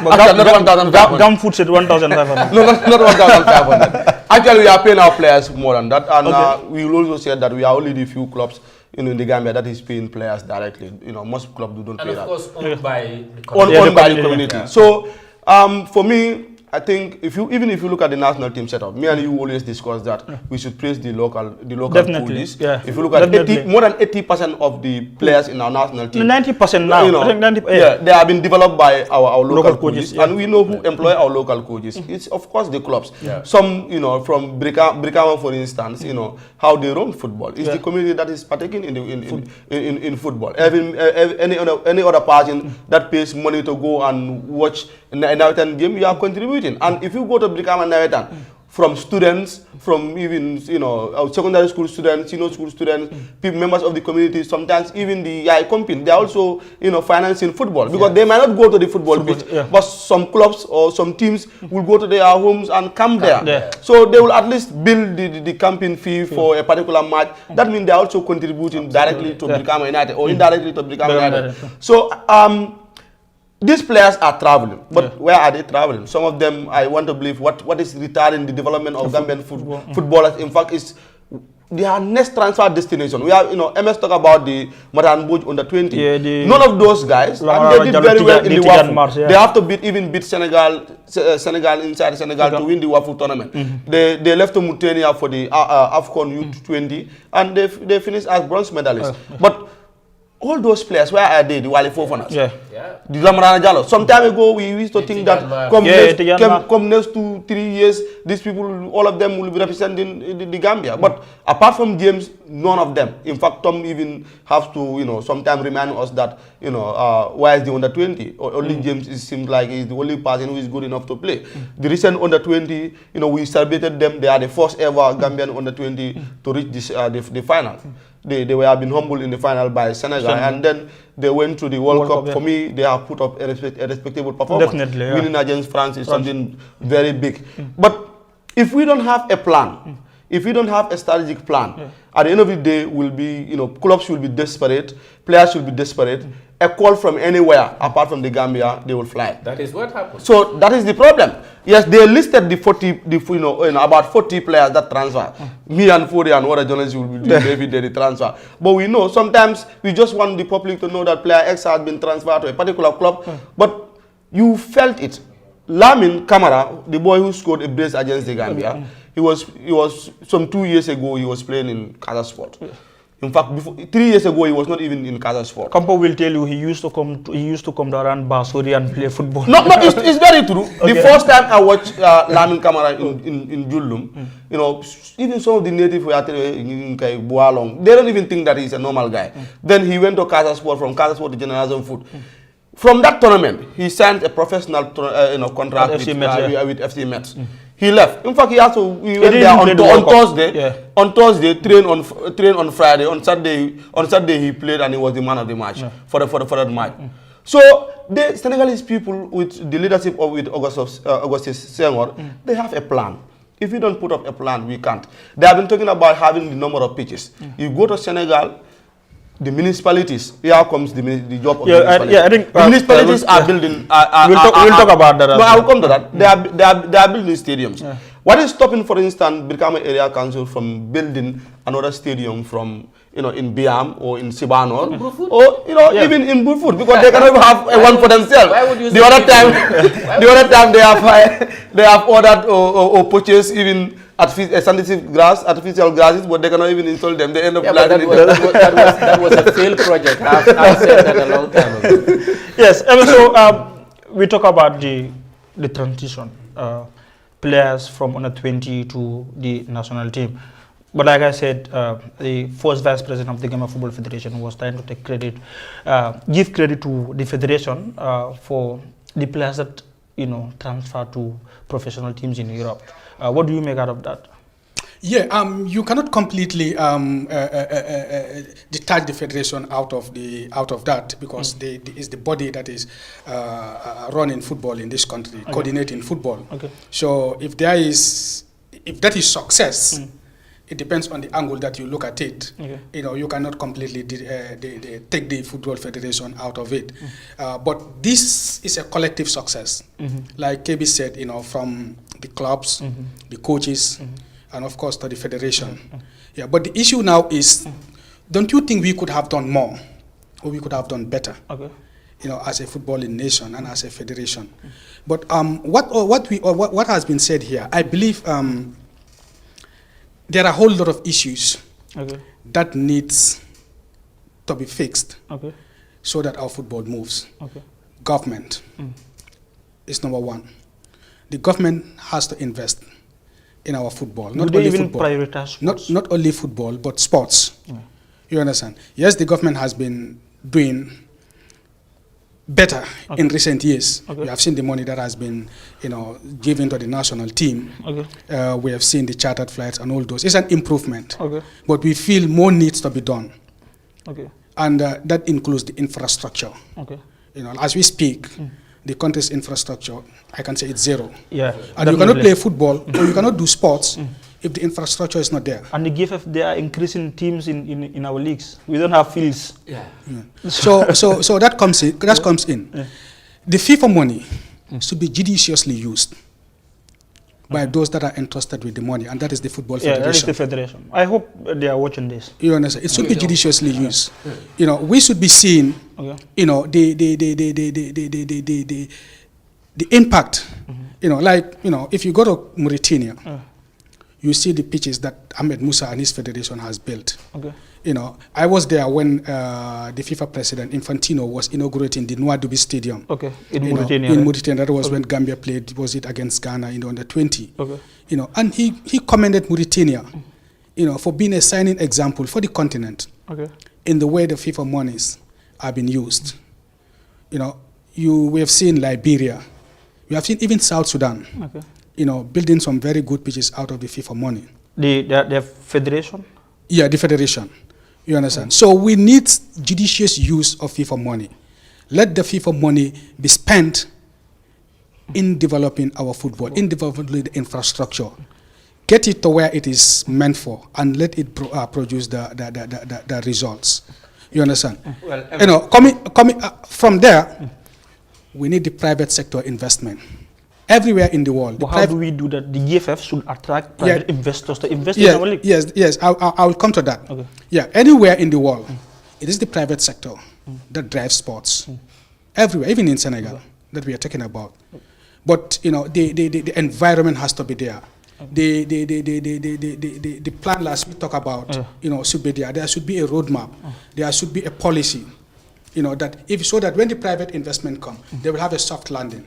S3: 1,500.
S5: Gum Food said 1,500.
S3: No, not 1,500. Actually, we are paying our players more than that, and we will also say that we are only the few clubs, you know, in the Gambia that is paying players directly. You know, most clubs don't pay that.
S2: And of course, owned by the
S3: community. Owned by the community. Yeah. So, for me, I think even if you look at the national team setup, me and you always discuss that we should praise the local coaches.
S5: Yeah.
S3: If you look at more than 80% of the players in our national team,
S5: 90% now.
S3: You know,
S5: I think 90%.
S3: Yeah, they have been developed by our local coaches,
S5: yeah.
S3: And we know who employ our local coaches. It's of course the clubs. Yeah. Some, you know, from Brikama, for instance, you know how they run football. It's the community that is partaking in football. Any other person that pays money to go and watch an Nawetan game, you are contributing. And if you go to Brikama Nawetan, from students, from even, you know, secondary school students, senior school students, members of the community, sometimes even the company, they are also, you know, financing football, because they might not go to the football pitch, but some clubs or some teams will go to their homes and camp there. So they will at least build the camping fee for a particular match. That means they are also contributing directly to Brikama United or indirectly to Brikama United. So these players are traveling, but where are they traveling? Some of them, I want to believe, what is retarding the development of Gambian footballers, in fact, is their next transfer destination. We have, you know, MS talk about the Matan Buj under 20. Yeah, none of those guys, and they did very well in the WAFU. They have to beat Senegal inside Senegal to win the WAFU tournament. They left to Mauritania for the AFCON U20, and they finished as bronze medalists. But all those players, where are they? The Wale Fofanas, the Lamarana Jallo. Some time ago, we used to think that come next 2-3 years, these people, all of them will be representing the Gambia. But apart from James, none of them. In fact, Tom even has to, you know, sometimes remind us that, you know, why is the under 20? Only James seems like he's the only person who is good enough to play. The recent under 20, you know, we celebrated them. They are the first ever Gambian under 20 to reach this the final. They have been humbled in the final by Senegal, and then they went to the World Cup. For me, they have put up a respectable performance.
S5: Definitely,
S3: winning against France is something very big. But if we don't have a plan, if we don't have a strategic plan, at the end of the day, will be, you know, clubs will be desperate, players will be desperate. A call from anywhere apart from the Gambia, they will fly.
S2: That is what happened.
S3: So that is the problem. Yes, they listed about 40 players that transfer. Me and Furi and other journalists will be doing every day the transfer. But we know sometimes we just want the public to know that player X has been transferred to a particular club. But you felt it. Lamin Kamara, the boy who scored a brace against the Gambia, he was some 2 years ago. He was playing in Kazasport. In fact, 3 years ago, he was not even in Casa Sport.
S5: Campo will tell you he used to come to around Basori and play football.
S3: No, it's very true. Okay. The first time I watched Lamin Kamara in Julum, you know, even some of the native were in Bualong, they don't even think that he's a normal guy. Then he went to Casa Sport, from Casa Sport to Generation Foot. From that tournament, he signed a professional contract with FC Metz. He left. In fact, he went there on Thursday. Yeah. On Thursday, train on Friday. On Saturday he played and he was the man of the match for that match. So the Senegalese people, with the leadership of Augustus Senghor, they have a plan. If we don't put up a plan, we can't. They have been talking about having the number of pitches. You go to Senegal, the municipalities, here comes the job of the municipalities. I think the municipalities are building.
S5: We'll talk about that.
S3: No, I'll come to that. They are building stadiums. Yeah. What is stopping, for instance, Brikama Area Council from building another stadium from, in Biam or in Sibano, or even in Burfoot, because they cannot have one for themselves. The other time they have ordered or purchased even artificial grasses, but they cannot even install them. They end up planting
S2: that was a failed project. I've said that a long time ago.
S5: Yes, and so we talk about the transition, players from under 20 to the national team. But like I said, the first vice president of the Gambian Football Federation was trying to take credit, give credit to the federation for the players that transfer to professional teams in Europe. What do you make out of that?
S4: Yeah, you cannot completely detach the federation out of that, because it's the body that is running football in this country, coordinating football. Okay. So if that is success, it depends on the angle that you look at it. Okay. You cannot completely take the football federation out of it. But this is a collective success, like KB said. From the clubs, the coaches, and of course to the federation. Yeah. But the issue now is, don't you think we could have done more, or we could have done better? Okay. As a footballing nation and as a federation. But what has been said here, I believe. There are a whole lot of issues that needs to be fixed so that our football moves. Government is number one. The government has to invest in our football.
S5: Not only football. Prioritize sports?
S4: Not only football, but sports. You understand? Yes, the government has been doing better in recent years. We have seen the money that has been, given to the national team. We have seen the chartered flights and all those. It's an improvement. But we feel more needs to be done. And that includes the infrastructure. As we speak, the country's infrastructure, I can say it's zero. Yeah. And you cannot play football, or you cannot do sports if the infrastructure is not there.
S5: And the GFF, they are increasing teams in our leagues. We don't have fields. Yeah.
S4: So that comes in. Yeah. The FIFA money should be judiciously used by those that are entrusted with the money, and that is the Football Federation.
S5: Yeah, that is the federation. I hope they are watching this.
S4: You understand? It should be judiciously used. We should be seeing, the impact. If you go to Mauritania, you see the pitches that Ahmed Musa and his federation has built. I was there when the FIFA president Infantino was inaugurating the Nouadhibou Stadium.
S5: In Mauritania.
S4: In Mauritania, that was when Gambia played. Was it against Ghana in the under 20? And he commended Mauritania, for being a shining example for the continent. In the way the FIFA monies are being used. We have seen Liberia. We have seen even South Sudan. Building some very good pitches out of the FIFA money.
S5: The federation?
S4: Yeah, the federation. You understand? So we need judicious use of FIFA money. Let the FIFA money be spent in developing our football, in developing the infrastructure. Get it to where it is meant for, and let it produce the results. You understand? Well, coming from there, we need the private sector investment. Everywhere in the world.
S5: But how do we do that? The GFF should attract private investors to invest in our league.
S4: Yes, I will come to that. Yeah, anywhere in the world, it is the private sector that drives sports. Everywhere, even in Senegal, that we are talking about. But the environment has to be there. the plan last we talk about, should be there. There should be a roadmap. There should be a policy, that so that when the private investment come, they will have a soft landing,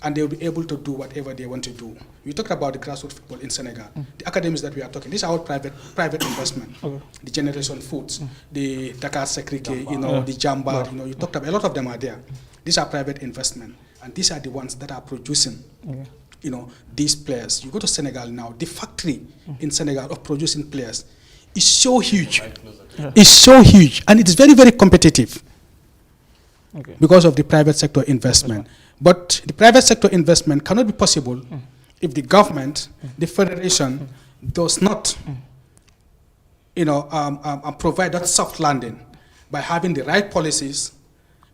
S4: and they will be able to do whatever they want to do. We talked about the grassroots football in Senegal. The academies that we are talking, these are all private investment. The Generation Foods, the Dakar Sekrike, the Jambar, you talked about, a lot of them are there. These are private investment, and these are the ones that are producing, these players. You go to Senegal now, the factory in Senegal of producing players is so huge. It's so huge, and it's very, very competitive because of the private sector investment. But the private sector investment cannot be possible if the government, the federation, does not, provide that soft landing by having the right policies,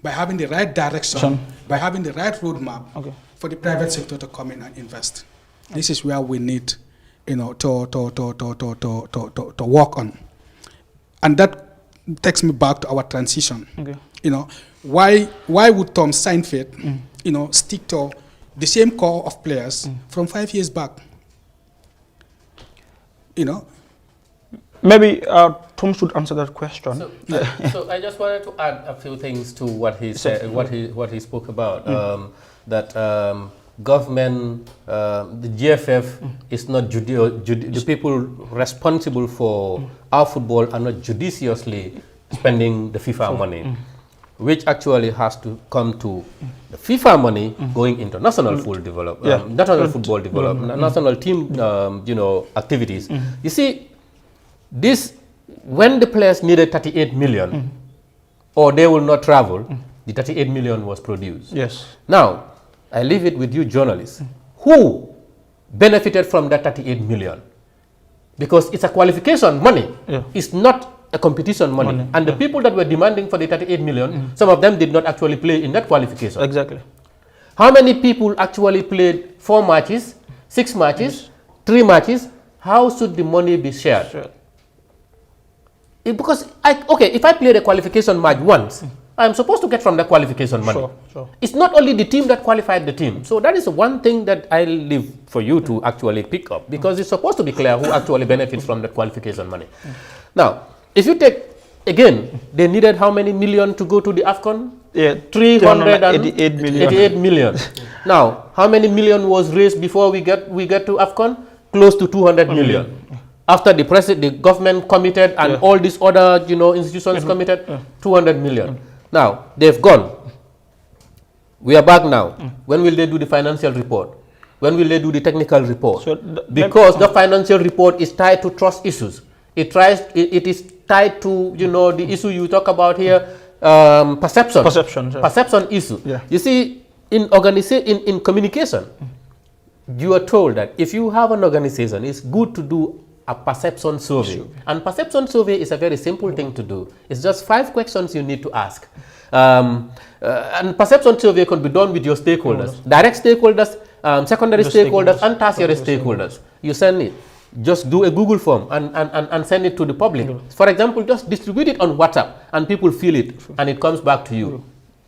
S4: by having the right direction, by having the right roadmap for the private sector to come in and invest. This is where we need, to work on, and that takes me back to our transition. Why would Tom Steinfeld, stick to the same core of players from 5 years back?
S5: Maybe Tom should answer that question.
S2: So I just wanted to add a few things to what he said, what he spoke about. That government, the GFF is not the people responsible for our football are not judiciously spending the FIFA money, which actually has to come to the FIFA money going into national football development, national football development, national team, activities. You see, this when the players needed 38 million, or they will not travel, the 38 million was produced.
S5: Yes.
S2: Now, I leave it with you journalists. Who benefited from that 38 million? Because it's a qualification money. It's not a competition money. And the people that were demanding for the 38 million, some of them did not actually play in that qualification.
S5: Exactly.
S2: How many people actually played 4 matches, 6 matches, 3 matches? How should the money be shared? Because, if I play the qualification match once, I'm supposed to get from the qualification money. It's not only the team that qualified the team. So that is one thing that I leave for you to actually pick up, because it's supposed to be clear who actually benefits from that qualification money. Now, if you take, again, they needed how many million to go to the AFCON? 388 million. Now, how many million was raised before we get to AFCON? Close to 200 million. After the government committed and all these other institutions committed, 200 million. Now, they've gone. We are back now. When will they do the financial report? When will they do the technical report? Because the financial report is tied to trust issues. It is tied to the issue you talk about here, perception issue. You see, in communication, you are told that if you have an organization, it's good to do a perception survey. And perception survey is a very simple thing to do. It's just 5 questions you need to ask. And perception survey can be done with your stakeholders, direct stakeholders, secondary stakeholders, and tertiary stakeholders. You send it. Just do a Google form and send it to the public. For example, just distribute it on WhatsApp and people feel it and it comes back to you.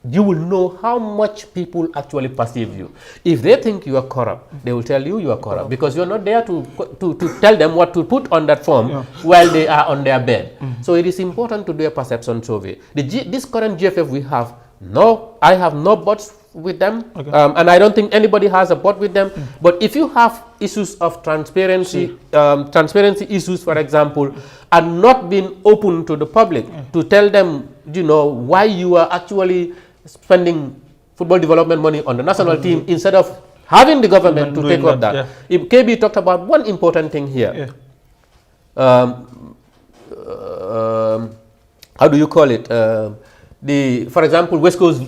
S2: You will know how much people actually perceive you. If they think you are corrupt, they will tell you are corrupt, because you're not there to tell them what to put on that form while they are on their bed. So it is important to do a perception survey. This current GFF we have, I have no bots with them, and I don't think anybody has a bot with them. But if you have issues of transparency, transparency issues, for example, and not being open to the public to tell them, why you are actually spending football development money on the national team instead of having the government to take up that. KB talked about one important thing here. How do you call it? For example, West Coast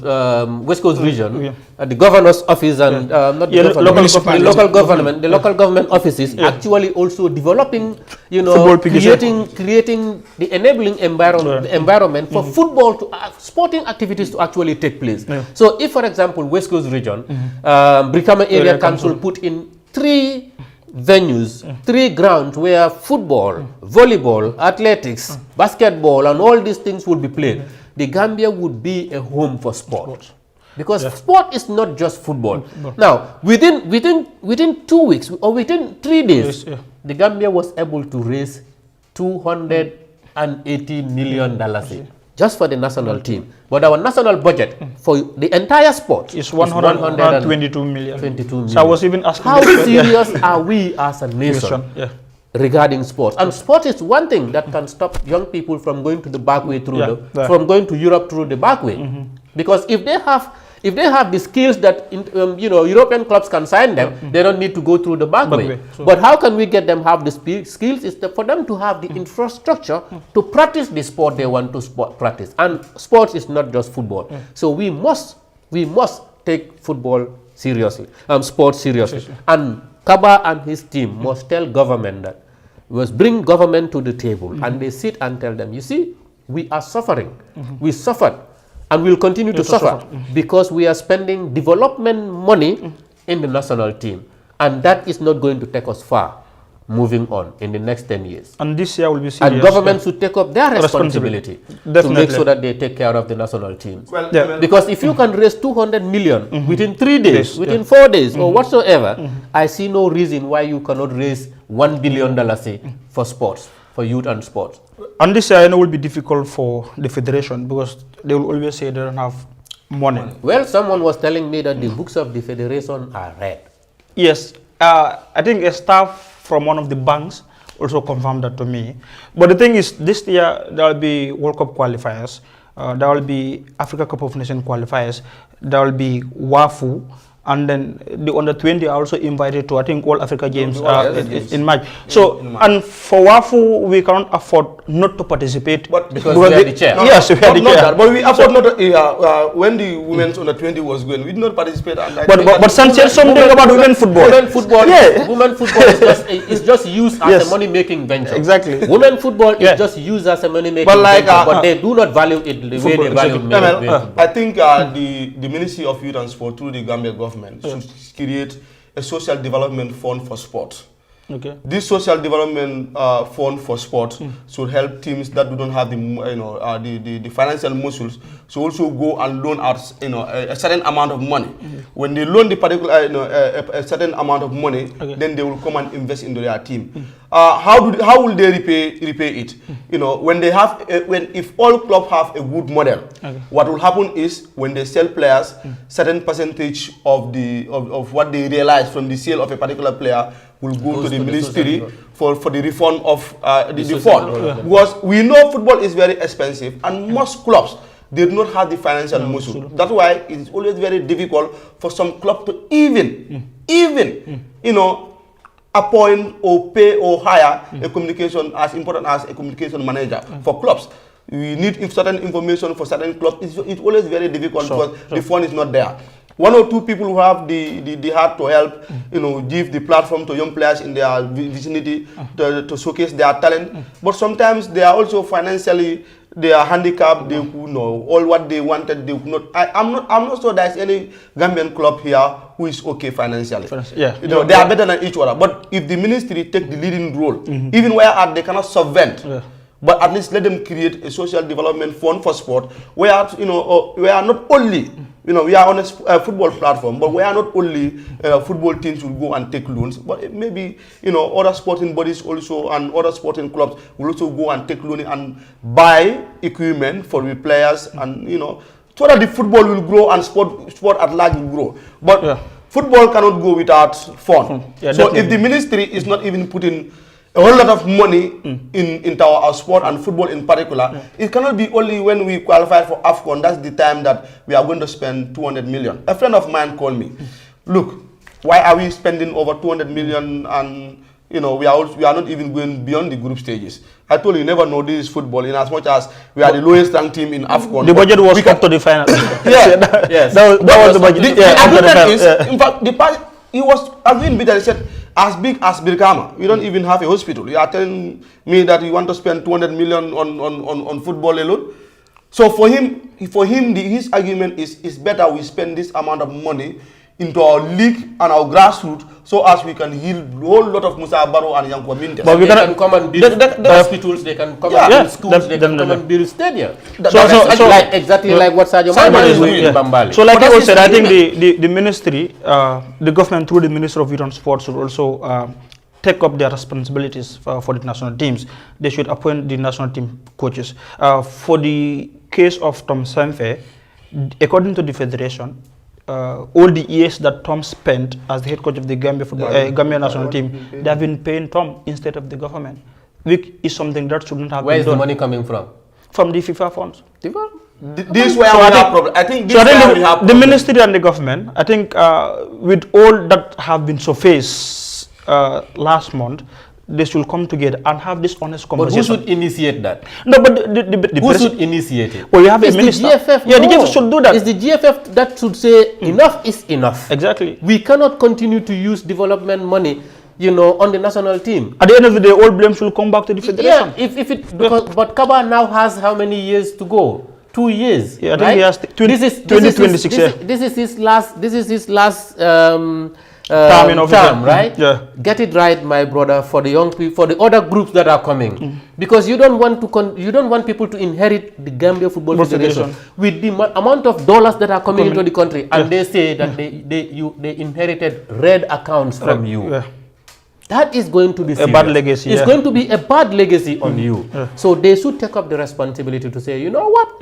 S2: region, the governor's office and local government offices actually also developing, creating the enabling environment for football sporting activities to actually take place. So, if for example West Coast region, Brikama Area Council put in 3 venues, 3 grounds where football, volleyball, athletics, basketball, and all these things would be played, the Gambia would be a home for sport. Because sport is not just football. Now, within 2 weeks or within 3 days, the Gambia was able to raise $280 million just for the national team. But our national budget for the entire sport
S5: is 122 million.
S2: 22 million.
S5: So I was even asking,
S2: how serious are we as a nation regarding sports? And sport is one thing that can stop young people from going to the back way through from going to Europe through the back way. Because if they have the skills that European clubs can sign them, they don't need to go through the back way. But how can we get them have the skills? Is for them to have the infrastructure to practice the sport they want to practice. And sports is not just football. So we must take football seriously, sports seriously. And Kaba and his team must tell government that, must bring government to the table and they sit and tell them, you see, we are suffering. We suffered. And we'll continue to suffer because we are spending development money in the national team. And that is not going to take us far moving on in the next 10 years.
S5: And this year will be serious.
S2: And governments should take up their responsibility to make sure that they take care of the national teams.
S3: Well,
S2: because if you can raise 200 million within 3 days, within 4 days or whatsoever, I see no reason why you cannot raise $1 billion for sports, for youth and sports.
S5: And this year I know will be difficult for the federation because they will always say they don't have money.
S2: Well, someone was telling me that the books of the federation are red.
S5: Yes, I think a staff from one of the banks also confirmed that to me. But the thing is, this year there will be World Cup qualifiers, there will be Africa Cup of Nations qualifiers, there will be WAFU, and then the under-20 are also invited to, I think, all Africa Games in March. So, and for WAFU, we cannot afford not to participate.
S3: But
S2: because we are the chair.
S5: Yes, we are the chair.
S3: But we afford not when the women's under-20 was going, we did not participate. And
S5: but said something about women football.
S2: Women football, women football is just used as a money-making venture.
S5: Exactly.
S2: Women football is just used as a money-making venture, but they do not value it the way they value men football.
S3: I think the Ministry of Youth and Sport through the Gambia government should create a social development fund for sport.
S5: Okay.
S3: This social development fund for sport should help teams that do not have the financial muscles to also go and loan out a certain amount of money. When they loan the particular a certain amount of money, then they will come and invest into their team. How will they repay it? When they have if all clubs have a good model, what will happen is when they sell players, certain percentage of what they realize from the sale of a particular player will go to the ministry for the refund of the fund. Because we know football is very expensive and most clubs, they do not have the financial muscle. That's why it's always very difficult for some club to even appoint or pay or hire a communication as important as a communication manager for clubs. We need certain information for certain clubs. It's always very difficult because the fund is not there. One or two people who have the heart to help, give the platform to young players in their vicinity to showcase their talent. But sometimes they are also financially, they are handicapped. They all what they wanted. They could not. I'm not sure there's any Gambian club here who is okay financially. They are better than each other. But if the ministry take the leading role, even where they cannot subvent. But at least let them create a social development fund for sport, where we are not only we are on a football platform, but we are not only football teams will go and take loans, but maybe other sporting bodies also and other sporting clubs will also go and take loans and buy equipment for the players, and so that the football will grow and sport at large will grow. But football cannot go without fund. So if the ministry is not even putting a whole lot of money into our sport and football in particular, it cannot be only when we qualify for AFCON. That's the time that we are going to spend 200 million. A friend of mine called me, look, why are we spending over 200 million and we are not even going beyond the group stages? I told you, never know, this is football, in as much as we are the lowest ranked team in AFCON.
S5: The budget was up to the final.
S2: Yes.
S5: That was the budget.
S3: In fact, he was agreeing with that. He said, as big as Birkama, we don't even have a hospital. You are telling me that you want to spend 200 million on football alone? So for him, his argument is better we spend this amount of money into our league and our grassroots, so as we can heal a whole lot of Musa Barrow and Yanko Mintes.
S2: But we can come and build hospitals, they can come and build schools, they can come and build stadiums. So like, exactly like what Sadio Mane is doing in Bambali.
S5: So like I said, I think the ministry, the government through the Minister of Youth and Sports should also take up their responsibilities for the national teams. They should appoint the national team coaches. For the case of Tom Saintfiet, according to the federation, all the years that Tom spent as the head coach of the Gambian national team, they have been paying Tom instead of the government, which is something that shouldn't have been done.
S2: Where is the money coming from?
S5: From the FIFA funds.
S3: This is where we have problem. I think this we have
S5: the ministry and the government, I think with all that have been surfaced last month, they should come together and have this honest conversation.
S2: But who should initiate that?
S5: No, but the
S2: who should initiate it?
S5: Well, you have
S2: it's
S5: a minister.
S2: The GFF,
S5: yeah,
S2: no.
S5: the GFF should do that.
S2: It's the GFF that should say enough is enough.
S5: Exactly.
S2: We cannot continue to use development money, you know, on the national team.
S5: At the end of the day, all blame should come back to the federation.
S2: Yeah, but Kaba now has how many years to go? 2 years.
S5: Yeah, I think he has 2026.
S2: This is his last
S5: term,
S2: right?
S5: Yeah.
S2: Get it right, my brother, for the young people, for the other groups that are coming, because you don't want people to inherit the Gambia Football Federation with the amount of dollars that are coming into the country, and they say that they inherited red accounts from you. Yeah. That is going to be serious.
S5: A bad legacy.
S2: It's going to be a bad legacy on you. So they should take up the responsibility to say, you know what?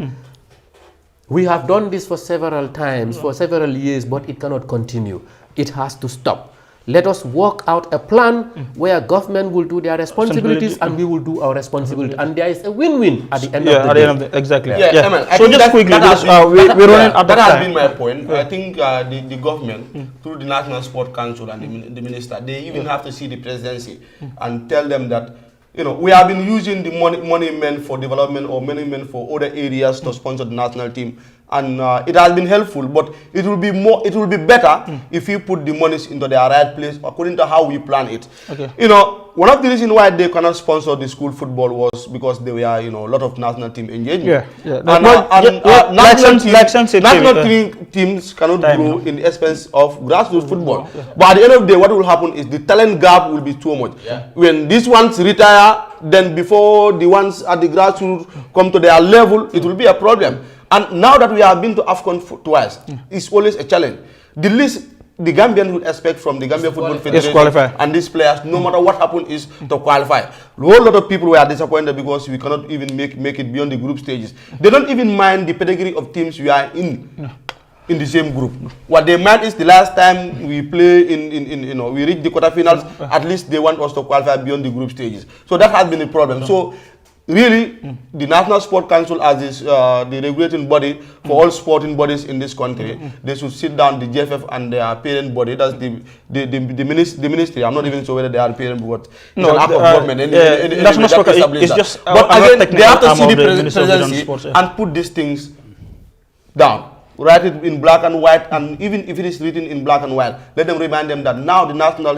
S2: We have done this for several times, for several years, but it cannot continue. It has to stop. Let us work out a plan where government will do their responsibilities and we will do our responsibility. And there is a win-win at the end of the day.
S5: Exactly.
S3: Yeah. Emma,
S5: so just quickly, we're running out of time.
S3: That has been my point. I think the government, through the National Sport Council and the minister, they even have to see the presidency and tell them that, you know, we have been using the money meant for development or money meant for other areas to sponsor the national team, and it has been helpful. But it will be better if you put the monies into their right place according to how we plan it. Okay. You know, one of the reasons why they cannot sponsor the school football was because there were, you know, a lot of national team engagement. National teams cannot grow in the expense of grassroots football. But at the end of the day, what will happen is the talent gap will be too much. When these ones retire, then before the ones at the grassroots come to their level, it will be a problem. And now that we have been to AFCON twice, it's always a challenge. The least the Gambian would expect from the Gambia Football Federation and these players, no matter what happened, is to qualify. A whole lot of people were disappointed because we cannot even make it beyond the group stages. They don't even mind the pedigree of teams we are in the same group. What they mind is the last time we play we reach the quarterfinals, at least they want us to qualify beyond the group stages. So that has been a problem. So really, the National Sport Council, as the regulating body for all sporting bodies in this country, they should sit down, the GFF and their parent body, that's the ministry. I'm not even sure whether they are the parent, but it's an act of government.
S5: National Sport is just
S3: but again, they have to see the presidency and put these things down. Write it in black and white, and even if it is written in black and white, let them remind them that now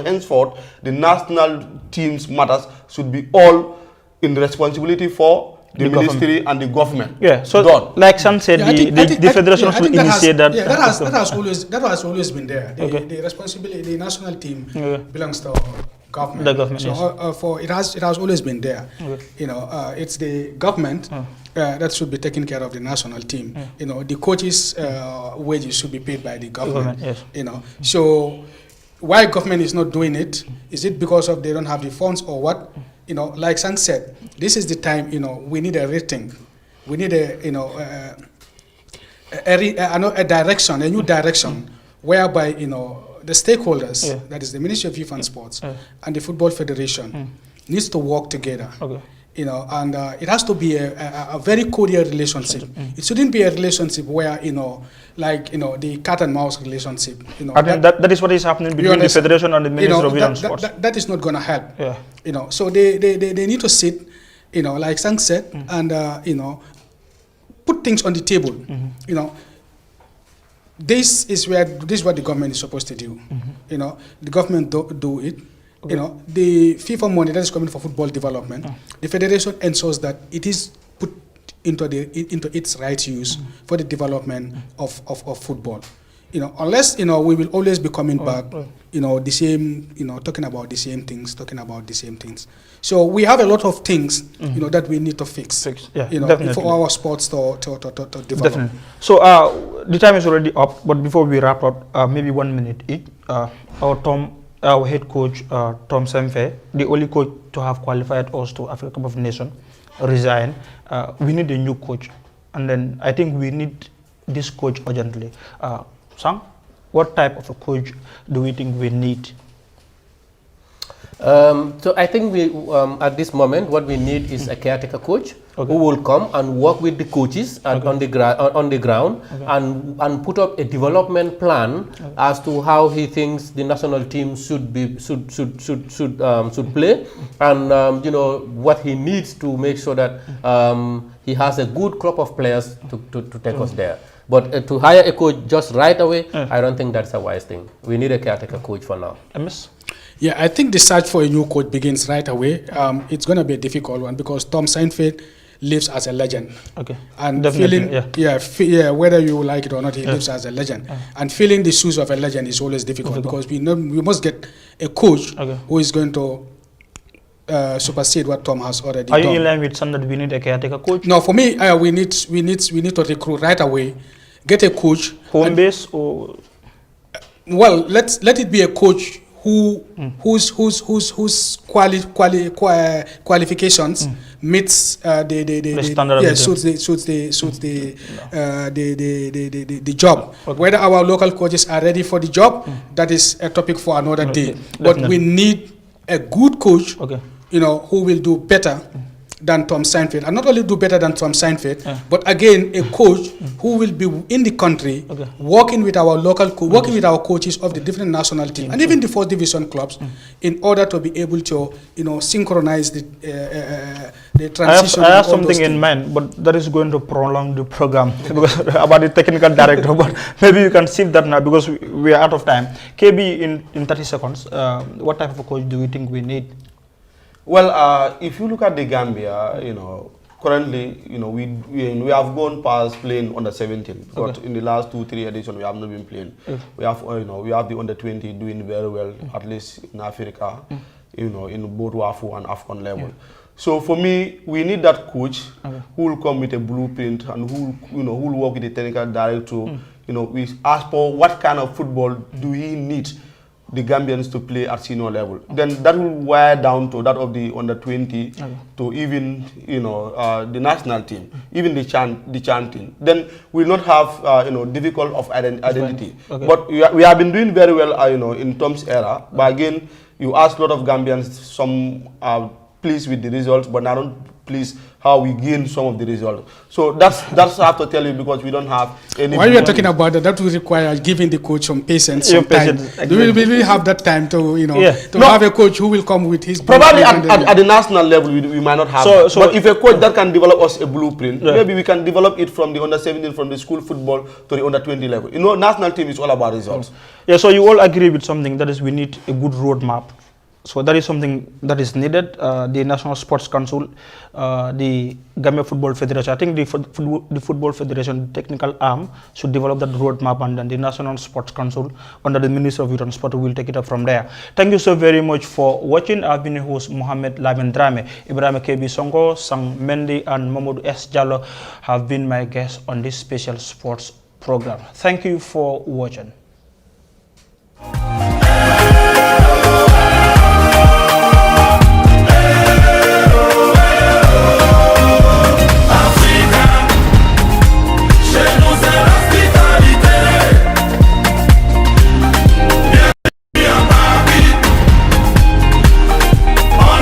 S3: henceforth, the national teams matters should be all in the responsibility for the ministry and the government.
S5: Yeah, so like Sam said, the federation should initiate that.
S4: Yeah, that has always been there. The responsibility, the national team belongs to government.
S5: The government,
S4: so it has always been there. You know, it's the government that should be taking care of the national team. You know, the coaches' wages should be paid by the government. You know, so why government is not doing it? Is it because of they don't have the funds or what? You know, like San said, this is the time, you know, we need a rating. We need a, you know, a direction, a new direction, whereby, you know, the stakeholders, that is the Ministry of Youth and Sports and the Football Federation, needs to work together. You know, and it has to be a very cordial relationship. It shouldn't be a relationship where, you know, like, you know, the cat and mouse relationship. You know,
S5: I mean, that is what is happening between the federation and the Ministry of Youth and Sports.
S4: That is not going to help. You know, so they need to sit, you know, like Sang said, and you know, put things on the table. You know, this is what the government is supposed to do. You know, the government do it. You know, the FIFA money that is coming for football development, the federation ensures that it is put into its right use for the development of football. unless, we will always be coming back, the same, talking about the same things. So we have a lot of things, that we need to fix, for our sports to develop.
S5: Definitely. So the time is already up, but before we wrap up, maybe 1 minute each, our head coach, Tom Semfe, the only coach to have qualified us to Africa Cup of Nations, resigned. We need a new coach, and then I think we need this coach urgently. Sang, what type of a coach do we think we need?
S2: So I think we, at this moment, what we need is a caretaker coach who will come and work with the coaches on the ground and put up a development plan as to how he thinks the national team should play, and what he needs to make sure that he has a good crop of players to take us there. But to hire a coach just right away, I don't think that's a wise thing. We need a caretaker coach for now.
S5: MS?
S4: Yeah, I think the search for a new coach begins right away. It's going to be a difficult one because Tom Seinfeld lives as a legend. And whether you like it or not, he lives as a legend. And filling the shoes of a legend is always difficult because we must get a coach who is going to supersede what Tom has already done.
S5: Are you in line with some that we need a caretaker coach?
S4: No, for me, we need to recruit right away, get a coach.
S5: Home base or?
S4: Well, let it be a coach whose qualifications meets the standard suits the job. Whether our local coaches are ready for the job, that is a topic for another day. But we need a good coach, who will do better than Tom Seinfeld, and not only do better than Tom Seinfeld, but again a coach who will be in the country, working with our local, working with our coaches of the different national teams and even the 4th division clubs, in order to be able to, synchronize the transition.
S5: I have something in mind, but that is going to prolong the program because about the technical director. But maybe you can save that now because we are out of time. KB, in 30 seconds, what type of a coach do you think we need?
S3: Well, if you look at the Gambia, currently, we have gone past playing under 17, but in the last 2-3 editions we have not been playing. We have, we have the under 20 doing very well, at least in Africa, in both WAFU and AFCON level. So for me, we need that coach who will come with a blueprint and who will work with the technical director. We ask for what kind of football do he need the Gambians to play at senior level. Then that will wire down to that of the under 20 to even the national team, even the chanting. Then we'll not have difficult of identity. But we have been doing very well in Tom's era. But again, you ask a lot of Gambians, some are pleased with the results, but not pleased how we gain some of the results. So that's I have to tell you because we don't have any.
S4: While we are talking about that, that will require giving the coach some patience, some time. Do we really have that time to have a coach who will come with his
S3: probably at the national level we might not have. But if a coach that can develop us a blueprint, maybe we can develop it from the under 17, from the school football to the under 20 level. National team is all about results.
S5: Yeah. So you all agree with something, that is we need a good roadmap. So that is something that is needed. The National Sports Council, the Gambia Football Federation, I think the Football Federation technical arm should develop that roadmap, and then the National Sports Council under the Minister of Youth and Sport will take it up from there. Thank you so very much for watching. I've been your host Mohamed Lamin Drame. Ibrahim KB Sonko, Sang Mendy and Mamadou S. Jallo have been my guests on this special sports program. Thank you for watching.